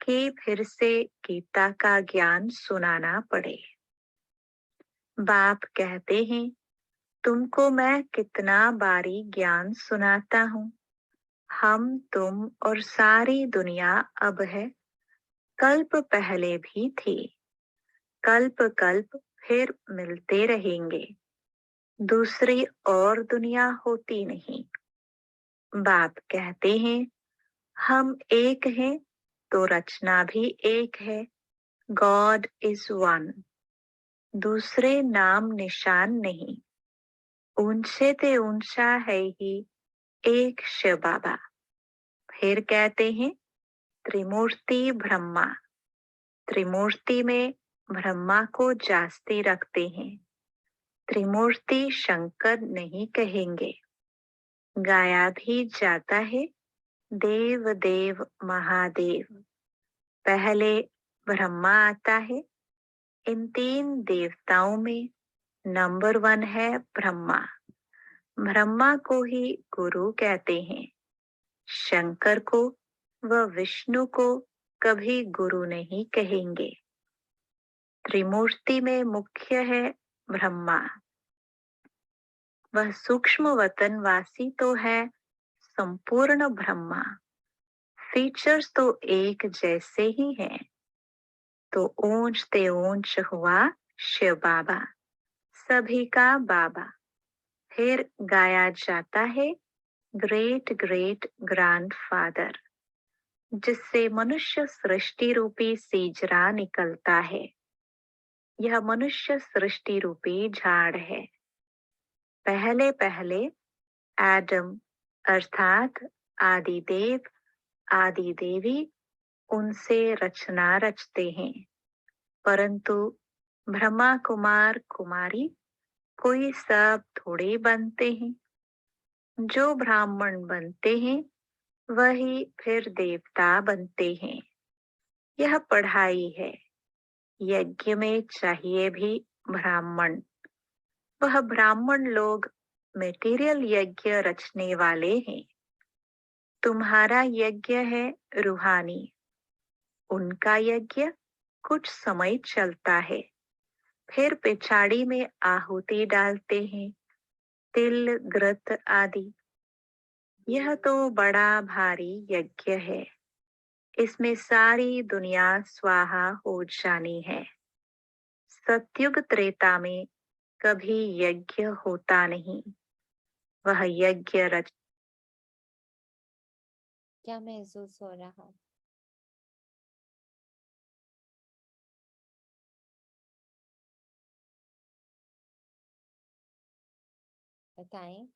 कि फिर से गीता का ज्ञान सुनाना पड़े। बाप कहते हैं तुमको मैं कितना बारी ज्ञान सुनाता हूँ। हम, तुम और सारी दुनिया अब है, कल्प पहले भी थी। कल्प कल्प फिर मिलते रहेंगे। दूसरी और दुनिया होती नहीं। बाप कहते हैं हम एक हैं तो रचना भी एक है। God is one. दूसरे नाम निशान नहीं। ऊंचे ते ऊंचा है ही एक शिव बाबा। फिर कहते हैं त्रिमूर्ति ब्रह्मा। त्रिमूर्ति में ब्रह्मा को जास्ती रखते हैं। त्रिमूर्ति शंकर नहीं कहेंगे। गाया भी जाता है देव देव महादेव। पहले ब्रह्मा आता है। इन 3 देवताओं में नंबर 1 है ब्रह्मा। ब्रह्मा को ही गुरु कहते हैं। शंकर को व विष्णु को कभी गुरु नहीं कहेंगे। त्रिमूर्ति में मुख्य है ब्रह्मा। वह सूक्ष्म वतनवासी तो है संपूर्ण ब्रह्मा। फीचर्स तो एक जैसे ही हैं। तो ऊंच ते ऊंच हुआ शिव बाबा, सभी का बाबा। फिर गाया जाता है ग्रेट ग्रेट ग्रैंडफादर, जिससे मनुष्य सृष्टि रूपी सीजरा निकलता है। यह मनुष्य सृष्टि रूपी झाड़ है। पहले पहले एडम अर्थात आदिदेव आदि देवी उनसे रचना रचते हैं, परंतु ब्रह्मा कुमार कुमारी कोई सब थोड़े बनते हैं। जो ब्राह्मण बनते हैं वही फिर देवता बनते हैं। यह पढ़ाई है। यज्ञ में चाहिए भी ब्राह्मण। वह ब्राह्मण लोग मटेरियल यज्ञ रचने वाले हैं। तुम्हारा यज्ञ है रूहानी। उनका यज्ञ कुछ समय चलता है, फिर पिछाड़ी में आहुति डालते हैं, तिल घृत आदि। यह तो बड़ा भारी यज्ञ है। इसमें सारी दुनिया स्वाहा हो जानी है। सतयुग त्रेता में कभी यज्ञ होता नहीं। वह यज्ञ रच क्या महसूस हो रहा? बताएं।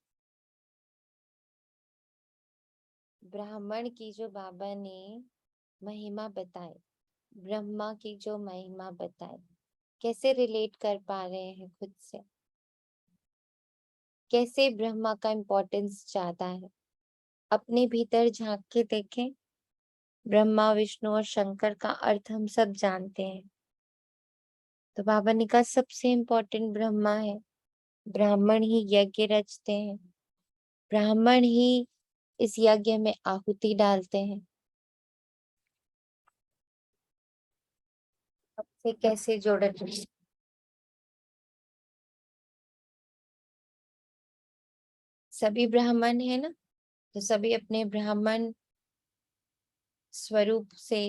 ब्राह्मण की जो बाबा ने महिमा बताई, ब्रह्मा की जो महिमा बताई, कैसे रिलेट कर पा रहे हैं खुद से? कैसे ब्रह्मा का इम्पोर्टेंस ज्यादा है? अपने भीतर झांक के देखें। ब्रह्मा विष्णु और शंकर का अर्थ हम सब जानते हैं। तो बाबा ने कहा सबसे इम्पोर्टेंट ब्रह्मा है। ब्राह्मण ही यज्ञ रचते हैं। ब्राह्मण ही इस यज्ञ में आहुति डालते हैं। सबसे कैसे जोड़ रहे? सभी ब्राह्मण है ना, तो सभी अपने ब्राह्मण स्वरूप से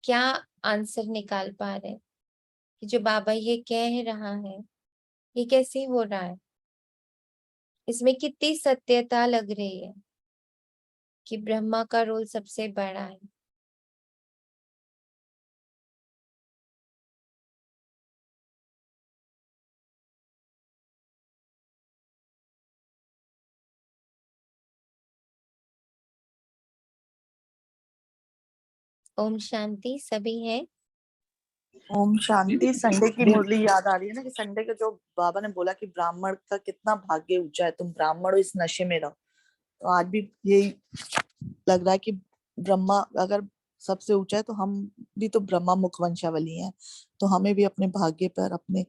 क्या आंसर निकाल पा रहे हैं कि जो बाबा ये कह रहा है ये कैसे हो रहा है? इसमें कितनी सत्यता लग रही है कि ब्रह्मा का रोल सबसे बड़ा है। ओम शांति। सभी है? ओम शांति। संडे की मुरली याद आ रही है ना कि संडे के जो बाबा ने बोला कि ब्राह्मण का कितना भाग्य ऊंचा है, तुम ब्राह्मण हो, इस नशे में रहो। तो आज भी यही लग रहा है कि ब्रह्मा अगर सबसे ऊंचा है तो हम भी तो ब्रह्मा मुख वंशावली हैं। तो हमें भी अपने भाग्य पर, अपने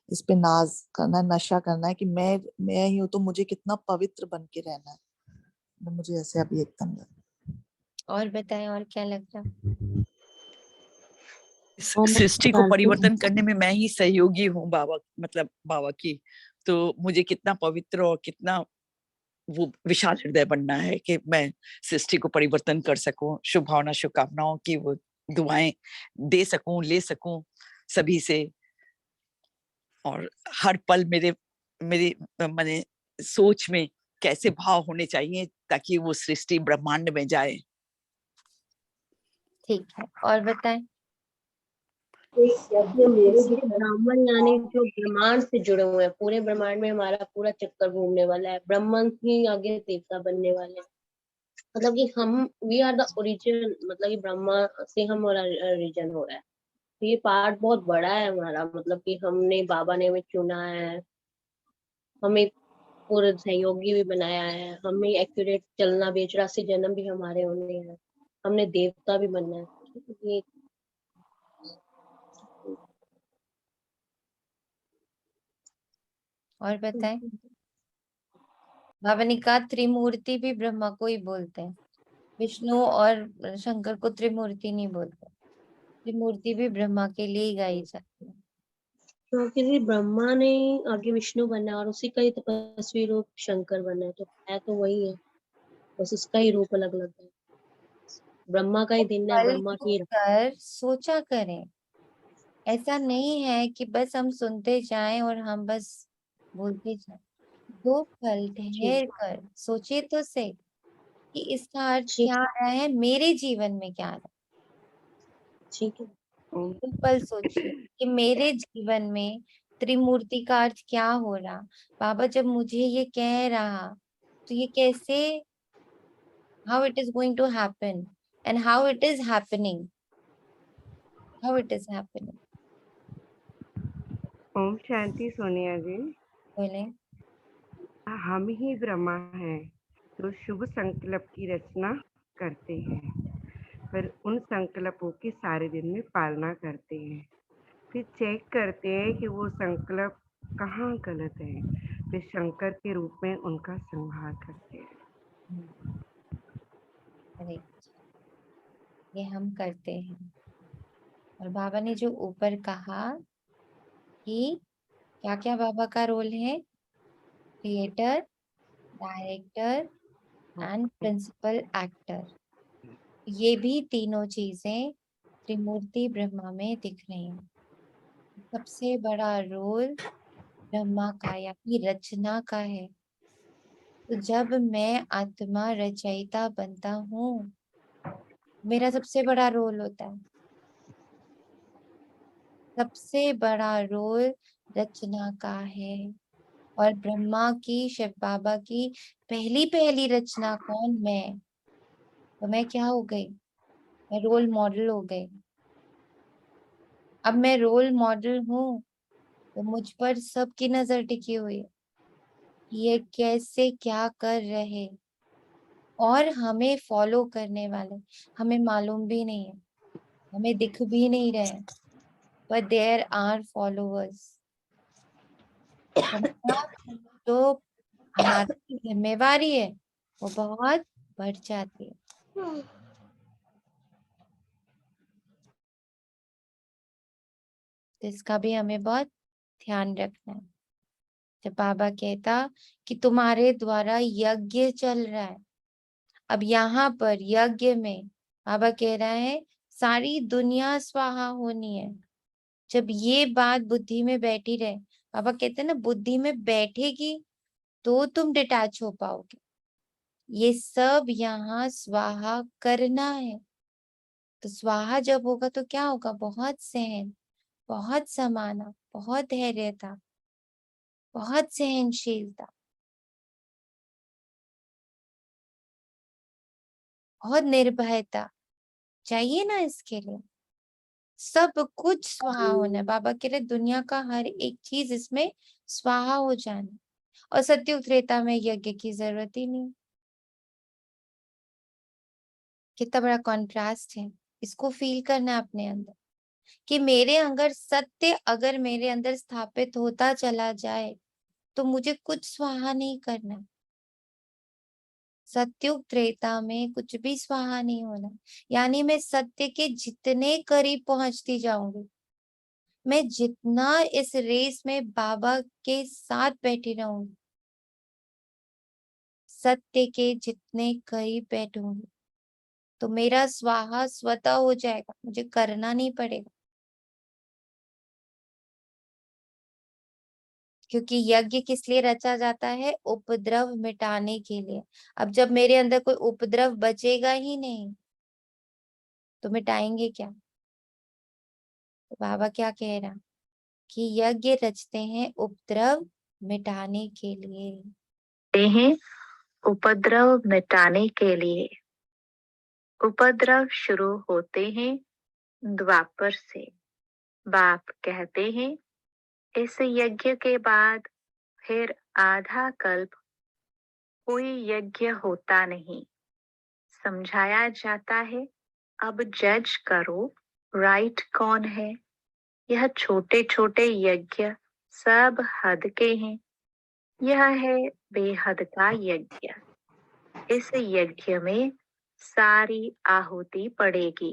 इस पे नाज करना है, नशा करना है कि मैं ही हूँ तो मुझे कितना पवित्र बन के रहना है। तो मुझे ऐसे अभी एकदम और बताएं, और क्या लग रहा? सृष्टि को परिवर्तन करने में मैं ही सहयोगी हूँ बाबा, मतलब बाबा की। तो मुझे कितना पवित्र और कितना वो विशाल हृदय बनना है कि मैं सृष्टि को परिवर्तन कर सकूं। शुभ भावना शुभकामनाओं की वो दुआएं दे सकूं, ले सकूं सभी से। और हर पल मेरे मेरे मैंने सोच में कैसे भाव होने चाहिए ताकि वो सृष्टि ब्रह्मांड में जाए। ठीक है, और बताएं। ब्राह्मण यानी जो ब्रह्मांड से जुड़े हुए हैं, पूरे ब्रह्मांड में हमारा पूरा चक्कर घूमने वाला है, ब्रह्मांड ही आगे देवता बनने वाले हैं। मतलब कि हम वी आर द ओरिजिन, मतलब कि ब्रह्मा से हम ओरिजिन हो रहा है। तो ये पार्ट बहुत बड़ा है हमारा, मतलब कि हमने बाबा ने हमें चुना है, हमें पूरे सहयोगी भी बनाया है, हमें एक्यूरेट चलना भी, 84 जन्म भी हमारे होने हैं, हमने देवता भी बनना है। ये और बताएं। बाबा ने कहा त्रिमूर्ति भी ब्रह्मा को ही बोलते हैं, विष्णु और शंकर को त्रिमूर्ति नहीं बोलते, त्रिमूर्ति भी ब्रह्मा के लिए ही गाई जाती है। क्योंकि ब्रह्मा ने आगे विष्णु बना और उसी का ही तपस्वी रूप शंकर बना है, तो है तो वही है, बस उसका ही रूप अलग अलग है। ब्रह्मा का ही दिन है, पल ब्रह्मा की रुक कर सोचा करें, ऐसा नहीं है कि बस हम सुनते जाएं और हम बस बोलते जाएं। 2 पल ठहर कर सोचे तो सही कि इसका अर्थ क्या आ रहा है, मेरे जीवन में क्या आ रहा है। ठीक है, 2 पल सोचिए कि मेरे जीवन में त्रिमूर्ति का अर्थ क्या हो रहा। बाबा जब मुझे ये कह रहा तो ये कैसे, how it is going to happen and how it is happening, how it is happening। Om Shanti Sonia जी। बोले। हम ही ब्रह्मा हैं जो शुभ संकल्प की रचना करते हैं, पर उन संकल्पों की सारे दिन में पालना करते हैं, फिर चेक करते हैं कि वो संकल्प कहाँ गलत है, फिर शंकर के रूप में उनका संहार करते हैं। अरे ये हम करते हैं। और बाबा ने जो ऊपर कहा कि क्या क्या बाबा का रोल है, creator, director and principal actor, ये भी तीनों चीजें त्रिमूर्ति ब्रह्मा में दिख रही हैं। सबसे बड़ा रोल ब्रह्मा का यानी रचना का है। तो जब मैं आत्मा रचयिता बनता हूँ, मेरा सबसे बड़ा रोल होता है, सबसे बड़ा रोल रचना का है। और ब्रह्मा की, शिव बाबा की पहली रचना कौन, मैं। तो मैं क्या हो गई, मैं रोल मॉडल हो गई। अब मैं रोल मॉडल हूँ तो मुझ पर सबकी नजर टिकी हुई है, ये कैसे क्या कर रहे, और हमें फॉलो करने वाले हमें मालूम भी नहीं है, हमें दिख भी नहीं रहे, but there are followers। तो हमारी जिम्मेवारी है वो बहुत बढ़ जाती है। तो इसका भी हमें बहुत ध्यान रखना है। जब बाबा कहता कि तुम्हारे द्वारा यज्ञ चल रहा है, अब यहाँ पर यज्ञ में बाबा कह रहा है सारी दुनिया स्वाहा होनी है। जब ये बात बुद्धि में बैठी रहे, बाबा कहते हैं ना बुद्धि में बैठेगी तो तुम डिटैच हो पाओगे। ये सब यहाँ स्वाहा करना है। तो स्वाहा जब होगा तो क्या होगा, बहुत सहन, बहुत समाना, बहुत धैर्यता, बहुत सहनशीलता, बहुत निर्भयता चाहिए ना इसके लिए। सब कुछ स्वाहा होना है। बाबा कह रहे दुनिया का हर एक चीज इसमें स्वाहा हो जाना। और सत्युग त्रेता में यज्ञ की जरूरत ही नहीं। कितना बड़ा कॉन्ट्रास्ट है, इसको फील करना है अपने अंदर कि मेरे अंदर सत्य अगर मेरे अंदर स्थापित होता चला जाए तो मुझे कुछ स्वाहा नहीं करना। सत्युग त्रेता में कुछ भी स्वाहा नहीं होना, यानी मैं सत्य के जितने करीब पहुंचती जाऊंगी, मैं जितना इस रेस में बाबा के साथ बैठी रहूंगी, सत्य के जितने करीब बैठूंगी, तो मेरा स्वाहा स्वतः हो जाएगा, मुझे करना नहीं पड़ेगा। क्योंकि यज्ञ किस लिए रचा जाता है? उपद्रव मिटाने के लिए। अब जब मेरे अंदर कोई उपद्रव बचेगा ही नहीं तो मिटाएंगे क्या? तो बाबा क्या कह रहा कि यज्ञ रचते हैं उपद्रव मिटाने के लिए। हैं उपद्रव मिटाने के लिए। उपद्रव शुरू होते हैं द्वापर से। बाप कहते हैं इस यज्ञ के बाद फिर आधा कल्प कोई यज्ञ होता नहीं। समझाया जाता है अब जज करो राइट कौन है। यह छोटे छोटे यज्ञ सब हद के हैं। यह है बेहद का यज्ञ। इस यज्ञ में सारी आहुति पड़ेगी।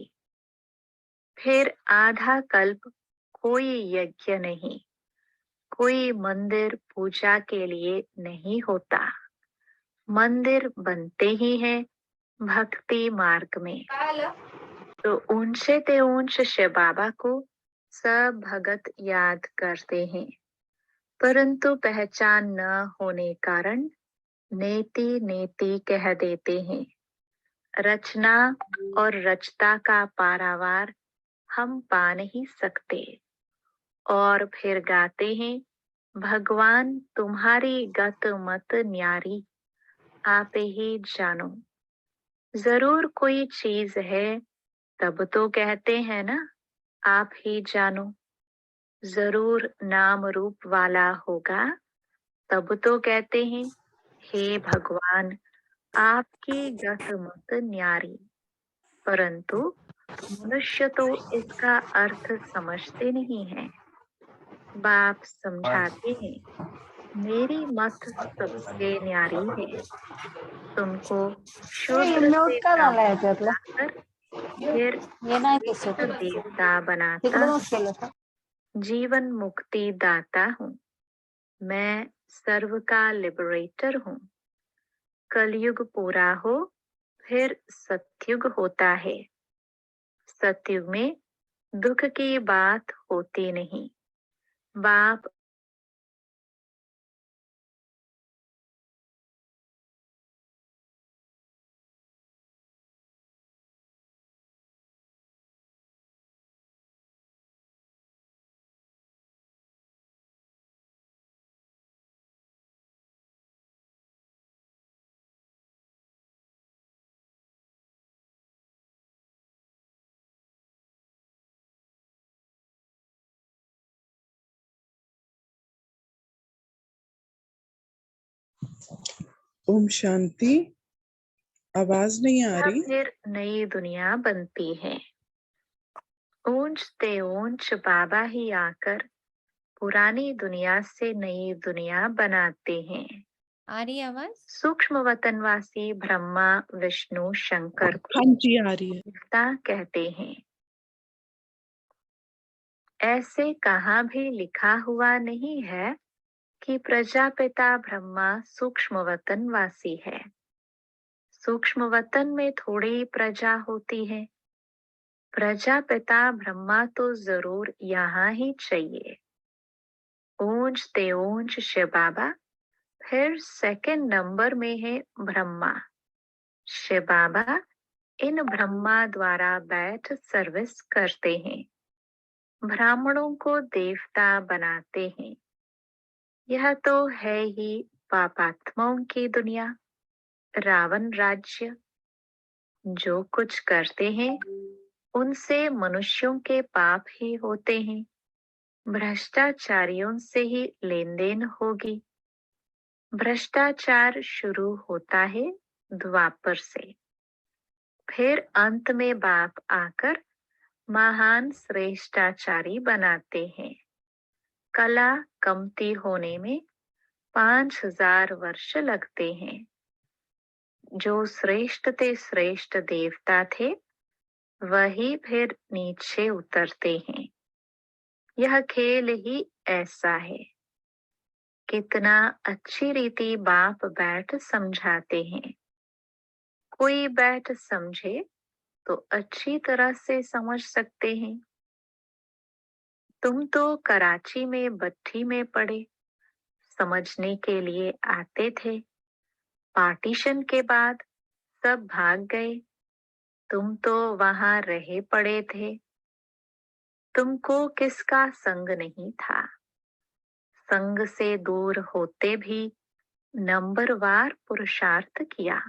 फिर आधा कल्प कोई यज्ञ नहीं, कोई मंदिर पूजा के लिए नहीं होता। मंदिर बनते ही हैं भक्ति मार्ग में। तो ऊंचे ते ऊंच शिव बाबा को सब भगत याद करते हैं, परंतु पहचान न होने कारण नेति नेति कह देते हैं। रचना और रचता का पारावार हम पा नहीं सकते। और फिर गाते हैं भगवान तुम्हारी गत मत न्यारी, आप ही जानो। जरूर कोई चीज है तब तो कहते हैं ना आप ही जानो। जरूर नाम रूप वाला होगा तब तो कहते हैं हे भगवान आपकी गत मत न्यारी। परंतु मनुष्य तो इसका अर्थ समझते नहीं है। बाप समझाते हैं मेरी मत सबसे न्यारी है। तुमको शूद्र से ब्राह्मण बनाकर फिर श्रेष्ठ देवता बनाता हूँ। जीवन मुक्ति दाता हूँ। मैं सर्व का लिबरेटर हूँ। कलयुग पूरा हो फिर सतयुग होता है। सतयुग में दुख की बात होती नहीं। बाप ओम शांति। आवाज नहीं आ रही। फिर नई दुनिया बनती है। ऊंच ते ऊंच बाबा ही आकर पुरानी दुनिया से नई दुनिया बनाते हैं। आ रही आवाज? सूक्ष्म वतनवासी ब्रह्मा विष्णु शंकर को हाँ जी आ रही है। देवता कहते हैं। ऐसे कहाँ भी लिखा हुआ नहीं है कि प्रजापिता ब्रह्मा सूक्ष्म वतनवासी है। सूक्ष्म वतन में थोड़ी प्रजा होती है। प्रजापिता ब्रह्मा तो जरूर यहाँ ही चाहिए। ऊंच ते ऊंच शिव बाबा फिर सेकंड नंबर में है ब्रह्मा। शिव बाबा इन ब्रह्मा द्वारा बैठ सर्विस करते हैं। ब्राह्मणों को देवता बनाते हैं। यह तो है ही पापात्माओं की दुनिया, रावण राज्य। जो कुछ करते हैं उनसे मनुष्यों के पाप ही होते हैं। भ्रष्टाचारियों से ही लेन देन होगी। भ्रष्टाचार शुरू होता है द्वापर से। फिर अंत में बाप आकर महान श्रेष्ठाचारी बनाते हैं। कला कमती होने में 5000 वर्ष लगते हैं। जो श्रेष्ठ ते श्रेष्ठ देवता थे वही फिर नीचे उतरते हैं। यह खेल ही ऐसा है। कितना अच्छी रीति बाप बैठ समझाते हैं। कोई बैठ समझे तो अच्छी तरह से समझ सकते हैं। तुम तो कराची में भट्ठी में पड़े, समझने के लिए आते थे। पार्टीशन के बाद सब भाग गए, तुम तो वहां रहे पड़े थे। तुमको किसका संग नहीं था। संग से दूर होते भी नंबरवार पुरुषार्थ किया।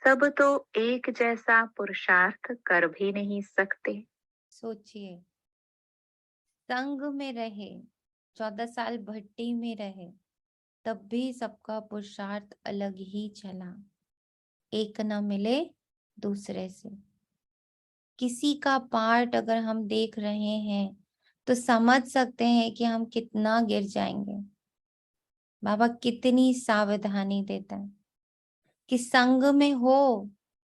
सब तो एक जैसा पुरुषार्थ कर भी नहीं सकते। सोचिए, संग में रहे, 14 साल भट्टी में रहे, तब भी सबका पुरुषार्थ अलग ही चला। एक न मिले दूसरे से। किसी का पार्ट अगर हम देख रहे हैं तो समझ सकते हैं कि हम कितना गिर जाएंगे। बाबा कितनी सावधानी देता है कि संग में हो,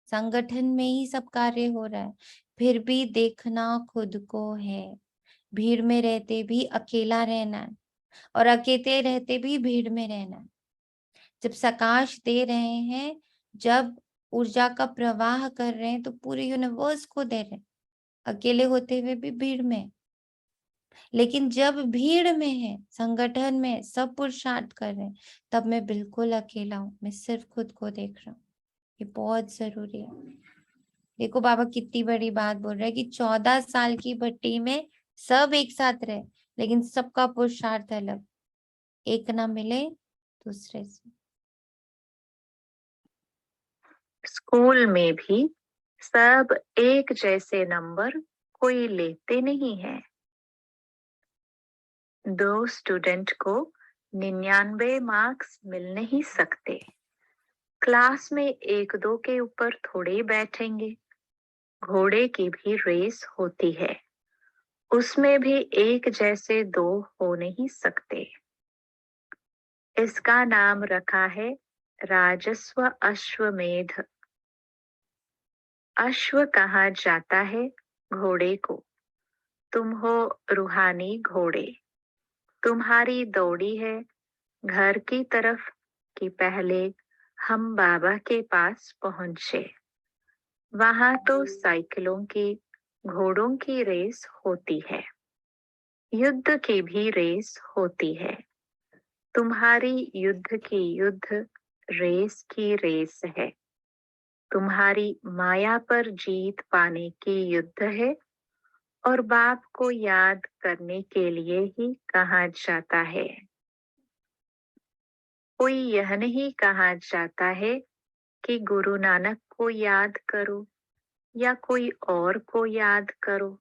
संगठन में ही सब कार्य हो रहा है, फिर भी देखना खुद को है। भीड़ में रहते भी अकेला रहना है और अकेले रहते भी भीड़ में रहना है। जब प्रकाश दे रहे हैं, जब ऊर्जा का प्रवाह कर रहे हैं, तो पूरे यूनिवर्स को दे रहे हैं, अकेले होते हुए भी भीड़ में। लेकिन जब भीड़ में है, संगठन में सब पुरुषार्थ कर रहे हैं, तब मैं बिल्कुल अकेला हूं, मैं सिर्फ खुद को देख रहा हूँ। ये बहुत जरूरी है। देखो बाबा कितनी बड़ी बात बोल रहे हैं कि 14 साल की भट्टी में सब एक साथ रहे, लेकिन सबका पुरुषार्थ अलग, एक ना मिले दूसरे से। स्कूल में भी सब एक जैसे नंबर कोई लेते नहीं है। 2 स्टूडेंट को 99 मार्क्स मिल नहीं सकते। क्लास में 1-2 के ऊपर थोड़े बैठेंगे। घोड़े की भी रेस होती है, उसमें भी एक जैसे 2 हो नहीं सकते। इसका नाम रखा है राजस्व अश्वमेध। अश्व कहा जाता है घोड़े को। तुम हो रूहानी घोड़े। तुम्हारी दौड़ी है घर की तरफ कि पहले हम बाबा के पास पहुंचे। वहां तो साइकिलों की, घोड़ों की रेस होती है, युद्ध की भी रेस होती है। तुम्हारी युद्ध की युद्ध रेस की रेस है। तुम्हारी माया पर जीत पाने की युद्ध है और बाप को याद करने के लिए ही कहा जाता है। कोई यह नहीं कहा जाता है कि गुरु नानक को याद करो या कोई और को याद करो।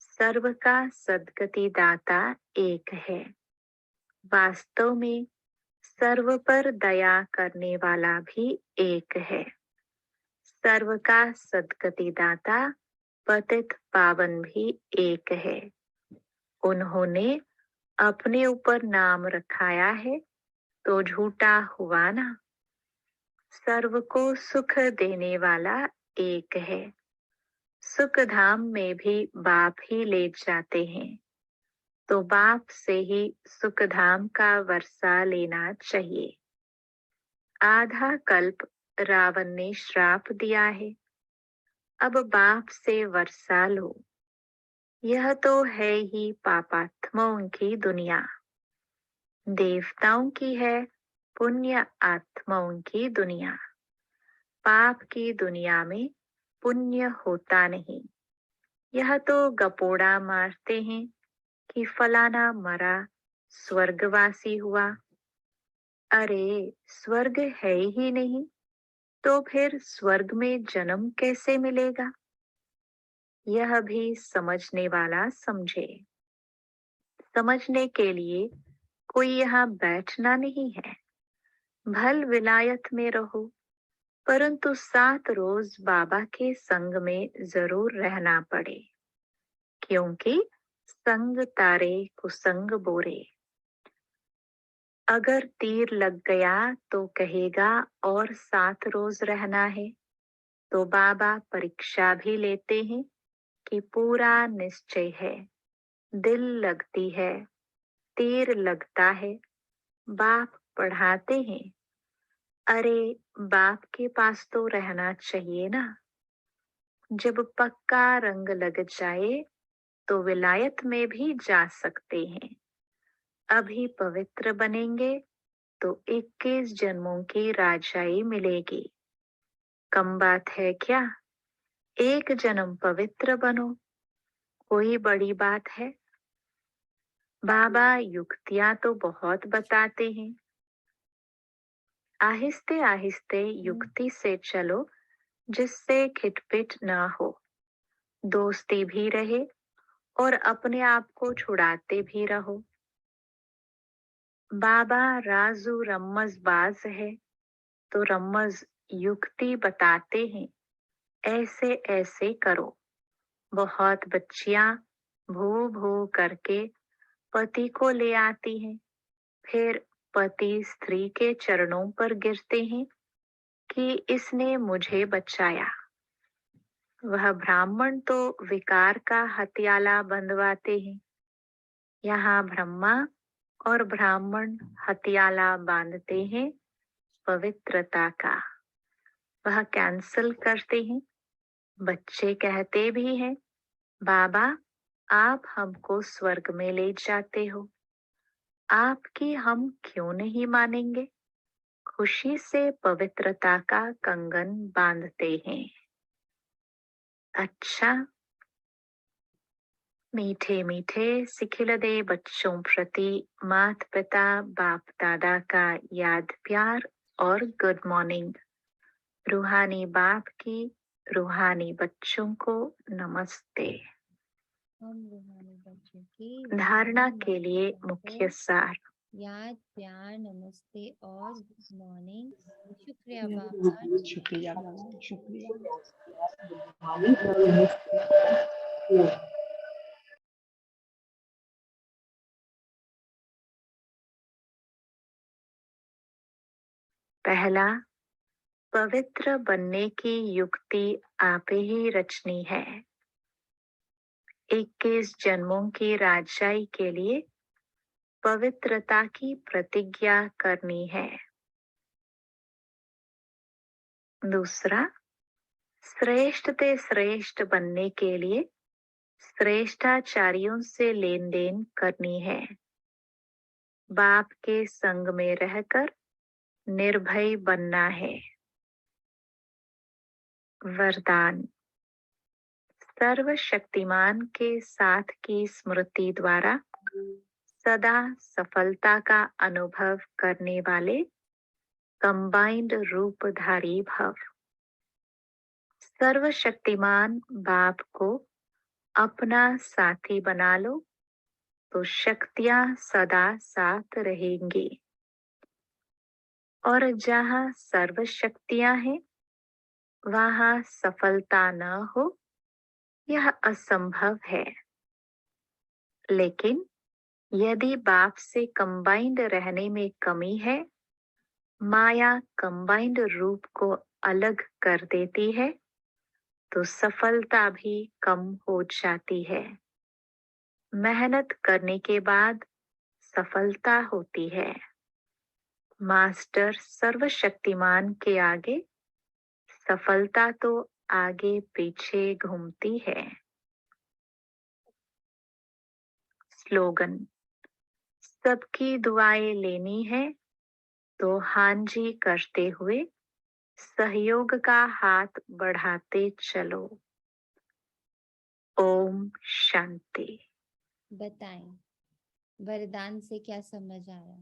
सर्व का सद्गति दाता एक है। वास्तव में सर्व पर दया करने वाला भी एक है। सर्व का सद्गति दाता पतित पावन भी एक है। उन्होंने अपने ऊपर नाम रखाया है तो झूठा हुआ ना। सर्व को सुख देने वाला एक है। सुख धाम में भी बाप ही ले जाते हैं, तो बाप से ही सुख धाम का वर्षा लेना चाहिए। आधा कल्प रावण ने श्राप दिया है, अब बाप से वर्षा लो। यह तो है ही पापात्माओं की दुनिया। देवताओं की है पुण्य आत्माओं की दुनिया। पाप की दुनिया में पुण्य होता नहीं। यह तो गपोड़ा मारते हैं कि फलाना मरा, स्वर्गवासी हुआ। अरे स्वर्ग है ही नहीं, तो फिर स्वर्ग में जन्म कैसे मिलेगा? यह भी समझने वाला समझे। समझने के लिए कोई यहाँ बैठना नहीं है। भल विलायत में रहो, परंतु 7 रोज बाबा के संग में जरूर रहना पड़े, क्योंकि संग तारे कुसंग बोरे। अगर तीर लग गया तो कहेगा और 7 रोज रहना है, तो बाबा परीक्षा भी लेते हैं कि पूरा निश्चय है। दिल लगती है, तीर लगता है, बाप पढ़ाते हैं। अरे बाप के पास तो रहना चाहिए ना। जब पक्का रंग लग जाए तो विलायत में भी जा सकते हैं। अभी पवित्र बनेंगे तो 21 जन्मों की राजाई मिलेगी। कम बात है क्या? एक जन्म पवित्र बनो, कोई बड़ी बात है? बाबा युक्तियां तो बहुत बताते हैं। आहिस्ते आहिस्ते युक्ति से चलो जिससे खिटपिट ना हो, दोस्ती भी रहे और अपने आप को छुड़ाते भी रहो। बाबा राजू रम्मज बाज है तो रम्मज युक्ति बताते हैं, ऐसे ऐसे करो। बहुत बच्चियां भू भू करके पति को ले आती हैं, फिर पति स्त्री के चरणों पर गिरते हैं कि इसने मुझे बचाया। वह ब्राह्मण तो विकार का हथियाला बंधवाते हैं। यहाँ ब्रह्मा और ब्राह्मण हथियाला बांधते हैं पवित्रता का। वह कैंसल करते हैं। बच्चे कहते भी हैं, बाबा आप हमको स्वर्ग में ले जाते हो, आपकी हम क्यों नहीं मानेंगे? खुशी से पवित्रता का कंगन बांधते हैं। अच्छा, मीठे मीठे सिखिलदे बच्चों प्रति माता पिता बाप दादा का याद प्यार और गुड मॉर्निंग। रूहानी बाप की रूहानी बच्चों को नमस्ते। हम रूहानी बच्चों की धारणा रूहानी के लिए बच्चों मुख्य को सार। याद प्यार नमस्ते और गुड मॉर्निंग। शुक्रिया बाबा, शुक्रिया बाबा, शुक्रिया। पहला, पवित्र बनने की युक्ति आप ही रचनी है। 21 जन्मों की राजाई के लिए पवित्रता की प्रतिज्ञा करनी है। दूसरा, श्रेष्ठ ते श्रेष्ठ बनने के लिए श्रेष्ठाचार्यों से लेन देन करनी है। बाप के संग में रहकर निर्भय बनना है। वरदान, सर्वशक्तिमान के साथ की स्मृति द्वारा सदा सफलता का अनुभव करने वाले कंबाइंड रूपधारी भव। सर्वशक्तिमान बाप को अपना साथी बना लो तो शक्तियां सदा साथ रहेंगी, और जहाँ सर्वशक्तियां हैं वहाँ सफलता न हो यह असंभव है। लेकिन यदि बाप से कंबाइंड रहने में कमी है, माया कंबाइंड रूप को अलग कर देती है, तो सफलता भी कम हो जाती है। मेहनत करने के बाद सफलता होती है। मास्टर सर्वशक्तिमान के आगे सफलता तो आगे पीछे घूमती है। स्लोगन, सबकी दुआएं लेनी है तो हाँ जी करते हुए सहयोग का हाथ बढ़ाते चलो। ओम शांति। बताएं वरदान से क्या समझ आया?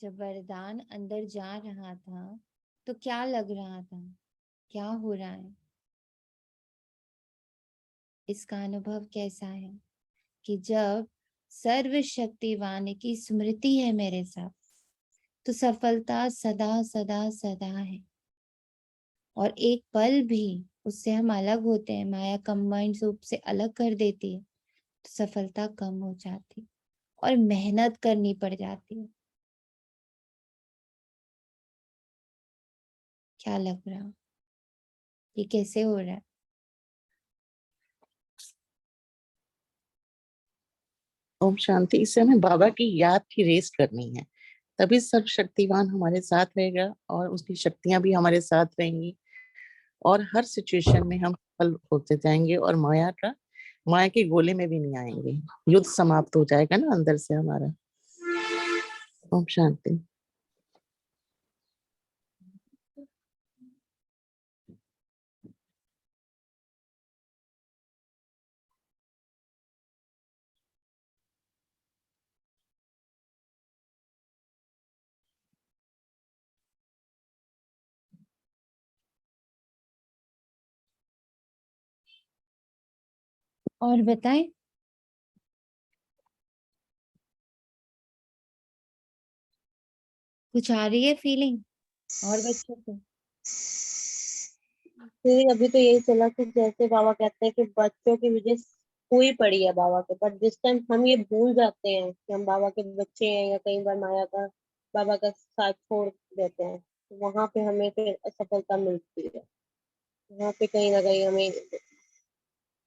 जब वरदान अंदर जा रहा था तो क्या लग रहा था, क्या हो रहा है? इसका अनुभव कैसा है कि जब सर्वशक्तिवान की स्मृति है मेरे साथ तो सफलता सदा सदा सदा है, और एक पल भी उससे हम अलग होते हैं, माया कंबाइंड रूप से अलग कर देती है तो सफलता कम हो जाती और मेहनत करनी पड़ जाती है। क्या लग रहा, ये कैसे हो रहा है? ओम शांति। इससे हमें बाबा की याद की रेस करनी है, तभी सर्वशक्तिवान हमारे साथ रहेगा और उसकी शक्तियां भी हमारे साथ रहेंगी और हर सिचुएशन में हम सफल होते जाएंगे और माया का माया के गोले में भी नहीं आएंगे। युद्ध समाप्त हो जाएगा ना अंदर से हमारा। ओम शांति। और बताएं, कुछ आ रही है फीलिंग और बच्चों को? फिर अभी तो यही चला कि जैसे बाबा कहते हैं कि बच्चों की वजह हुई पड़ी है बाबा के, बट जिस टाइम हम ये भूल जाते हैं कि हम बाबा के बच्चे हैं, या कई बार माया का बाबा का साथ छोड़ देते हैं, तो वहां पे हमें फिर असफलता मिलती है। वहां पे कहीं ना कहीं हमें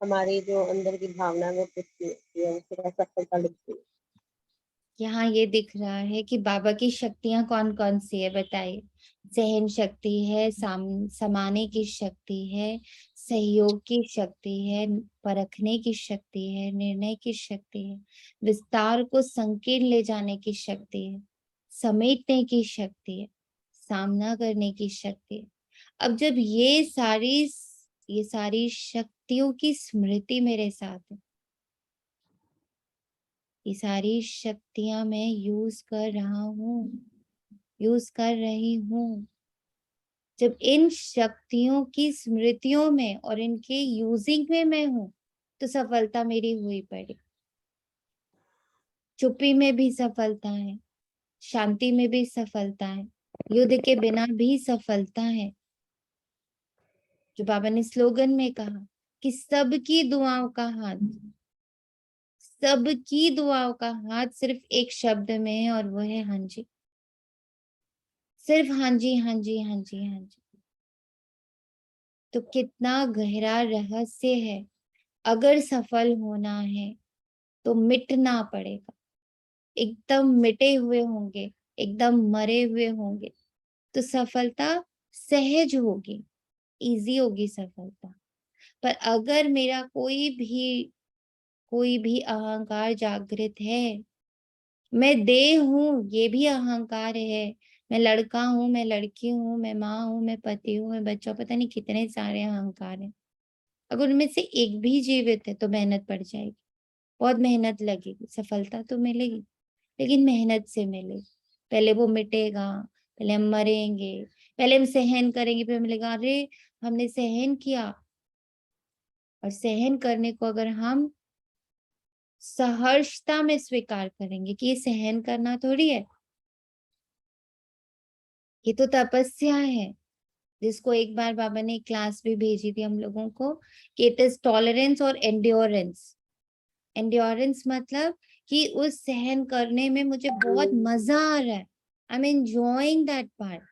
हमारी जो अंदर की भावना है वो टूटती है, फिर असफलता लगती है। यहाँ ये दिख रहा है कि बाबा की शक्तियां कौन कौन सी है, बताइए। सहन शक्ति है, समाने की शक्ति है, सहयोग की शक्ति है, परखने की शक्ति है, निर्णय की शक्ति है, विस्तार को संकीर्ण ले जाने की शक्ति है, समेटने की शक्ति है, सामना करने की शक्ति है। अब जब ये सारी शक्तियों की स्मृति मेरे साथ है, ये सारी शक्तियां मैं यूज कर रहा हूँ, यूज कर रही हूँ। जब इन शक्तियों की स्मृतियों में और इनके यूजिंग में मैं हूं, तो सफलता मेरी हुई पड़ी। चुप्पी में भी सफलता है, शांति में भी सफलता है, युद्ध के बिना भी सफलता है। जो बाबा ने स्लोगन में कहा कि सबकी दुआओं का हाथ, सबकी दुआओं का हाथ सिर्फ एक शब्द में है, और वो है हाँ जी। सिर्फ हाँ जी, हाँ जी, हाँ जी, हाँ जी। तो कितना गहरा रहस्य है। अगर सफल होना है तो मिटना पड़ेगा। एकदम मिटे हुए होंगे, एकदम मरे हुए होंगे, तो सफलता सहज होगी, इजी होगी सफलता। पर अगर मेरा कोई भी अहंकार जागृत है, मैं देह हूं, ये भी अहंकार है, मैं लड़का हूं, मैं लड़की हूं, मैं माँ हूं, मैं पति हूं, मैं बच्चा, पता नहीं कितने सारे अहंकार हैं। अगर उनमें से एक भी जीवित है तो मेहनत पड़ जाएगी, बहुत मेहनत लगेगी, सफलता तो मिलेगी लेकिन मेहनत से मिलेगी। पहले वो मिटेगा, पहले हम मरेंगे, पहले हम सहन करेंगे, फिर मिलेगा अरे हमने सहन किया। और सहन करने को अगर हम सहर्षता में स्वीकार करेंगे कि ये सहन करना थोड़ी है, ये तो तपस्या है। जिसको एक बार बाबा ने क्लास भी भेजी थी हम लोगों को कि इट इज टॉलरेंस और एंड्योरेंस। एंड्योरेंस मतलब कि उस सहन करने में मुझे बहुत मजा आ रहा है, I am enjoying that part.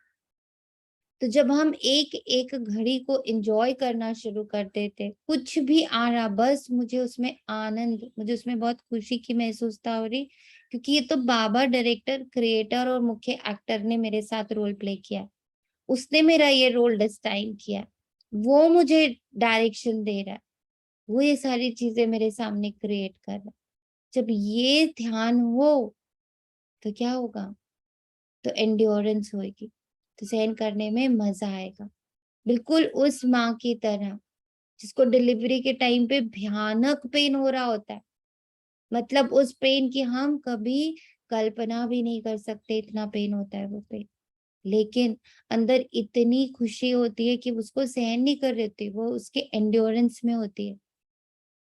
तो जब हम एक एक घड़ी को एंजॉय करना शुरू कर देते, कुछ भी आ रहा, बस मुझे उसमें आनंद, मुझे उसमें बहुत खुशी की महसूसता हो रही, क्योंकि ये तो बाबा डायरेक्टर, क्रिएटर और मुख्य एक्टर ने मेरे साथ रोल प्ले किया, उसने मेरा ये रोल डिजाइन किया, वो मुझे डायरेक्शन दे रहा है, वो ये सारी चीजें मेरे सामने क्रिएट कर रहा है। जब ये ध्यान हो तो क्या होगा, तो एंड्योरेंस होगी, तो सहन करने में मजा आएगा। बिल्कुल उस माँ की तरह जिसको डिलीवरी के टाइम पे भयानक पेन हो रहा होता है, मतलब उस पेन की हम कभी कल्पना भी नहीं कर सकते, इतना पेन होता है वो पेन, लेकिन अंदर इतनी खुशी होती है कि उसको सहन नहीं कर रही होती, वो उसके एंड्योरेंस में होती है,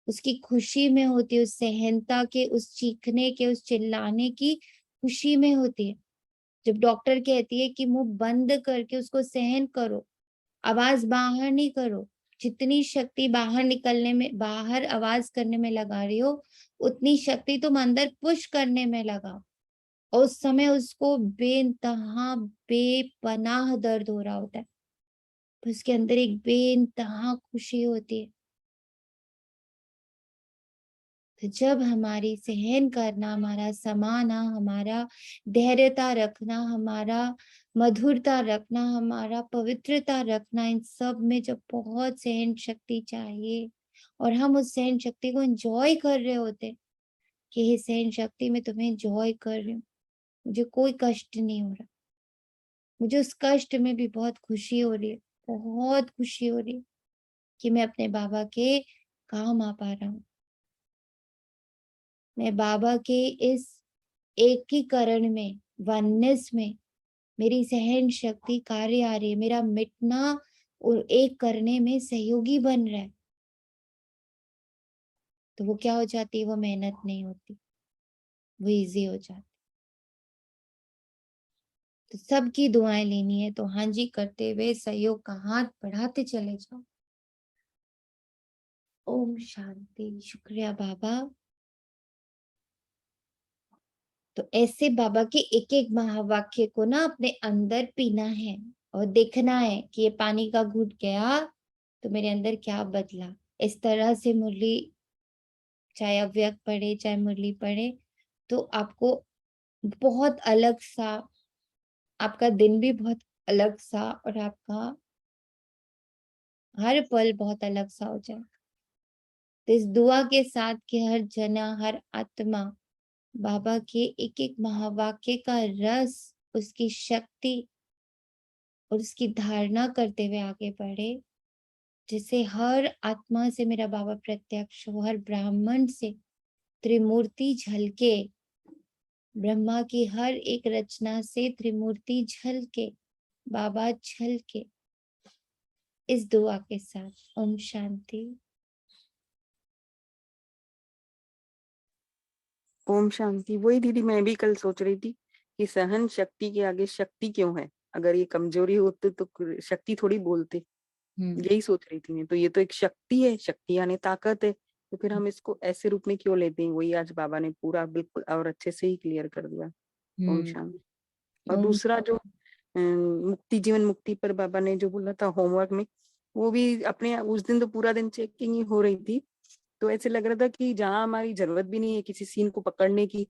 उसकी खुशी में होती है, उस सहनता के, उस चीखने के, उस चिल्लाने की खुशी में होती है। जब डॉक्टर कहती है कि मुंह बंद करके उसको सहन करो, आवाज बाहर नहीं करो, जितनी शक्ति बाहर निकलने में, बाहर आवाज करने में लगा रही हो, उतनी शक्ति तुम अंदर पुश करने में लगाओ। और उस समय उसको बेइंतहा बेपनाह दर्द हो रहा होता है, उसके अंदर एक बेइंतहा खुशी होती है। तो जब हमारी सहन करना, हमारा समाना, हमारा धैर्यता रखना, हमारा मधुरता रखना, हमारा पवित्रता रखना, इन सब में जब बहुत सहन शक्ति चाहिए, और हम उस सहन शक्ति को एंजॉय कर रहे होते कि हे सहन शक्ति मैं तुम्हें एंजॉय कर रही हूँ, मुझे कोई कष्ट नहीं हो रहा, मुझे उस कष्ट में भी बहुत खुशी हो रही है, बहुत खुशी हो रही है कि मैं अपने बाबा के काम आ पा रहा हूँ। मैं बाबा के इस एकीकरण में, वननेस में मेरी सहन शक्ति कार्य आ रही है, मेरा मिटना और एक करने में सहयोगी बन रहा है। तो वो क्या हो जाती है, वो मेहनत नहीं होती, वो इजी हो जाती। तो सबकी दुआएं लेनी है तो हाँ जी करते हुए सहयोग का हाथ बढ़ाते चले जाओ। ओम शांति। शुक्रिया बाबा। तो ऐसे बाबा के एक एक महावाक्य को ना अपने अंदर पीना है और देखना है कि ये पानी का घूंट गया तो मेरे अंदर क्या बदला। इस तरह से मुरली, चाहे अव्यक्त पढ़े चाहे मुरली पढ़े, तो आपको बहुत अलग सा, आपका दिन भी बहुत अलग सा और आपका हर पल बहुत अलग सा हो जाए। तो इस दुआ के साथ कि हर जना, हर आत्मा बाबा के एक एक महावाक्य का रस, उसकी शक्ति और उसकी धारणा करते हुए आगे बढ़े, जिससे हर आत्मा से मेरा बाबा प्रत्यक्ष हो, हर ब्राह्मण से त्रिमूर्ति झलके, ब्रह्मा की हर एक रचना से त्रिमूर्ति झलके, बाबा झलके। इस दुआ के साथ ओम शांति। ओम शांति। वही दीदी मैं भी कल सोच रही थी कि सहन शक्ति के आगे शक्ति क्यों है, अगर ये कमजोरी होती तो शक्ति थोड़ी बोलते। यही सोच रही थी मैं। तो ये तो एक शक्ति है, शक्ति यानी ताकत है, तो फिर हम इसको ऐसे रूप में क्यों लेते हैं। वही आज बाबा ने पूरा बिल्कुल और अच्छे से ही क्लियर कर दिया। ओम शांति। और दूसरा जो मुक्ति, जीवन मुक्ति पर बाबा ने जो बोला था होमवर्क में, वो भी अपने उस दिन तो पूरा दिन चेकिंग ही हो रही थी, तो ऐसे लग रहा था कि जहाँ हमारी जरूरत भी नहीं है किसी सीन को पकड़ने की,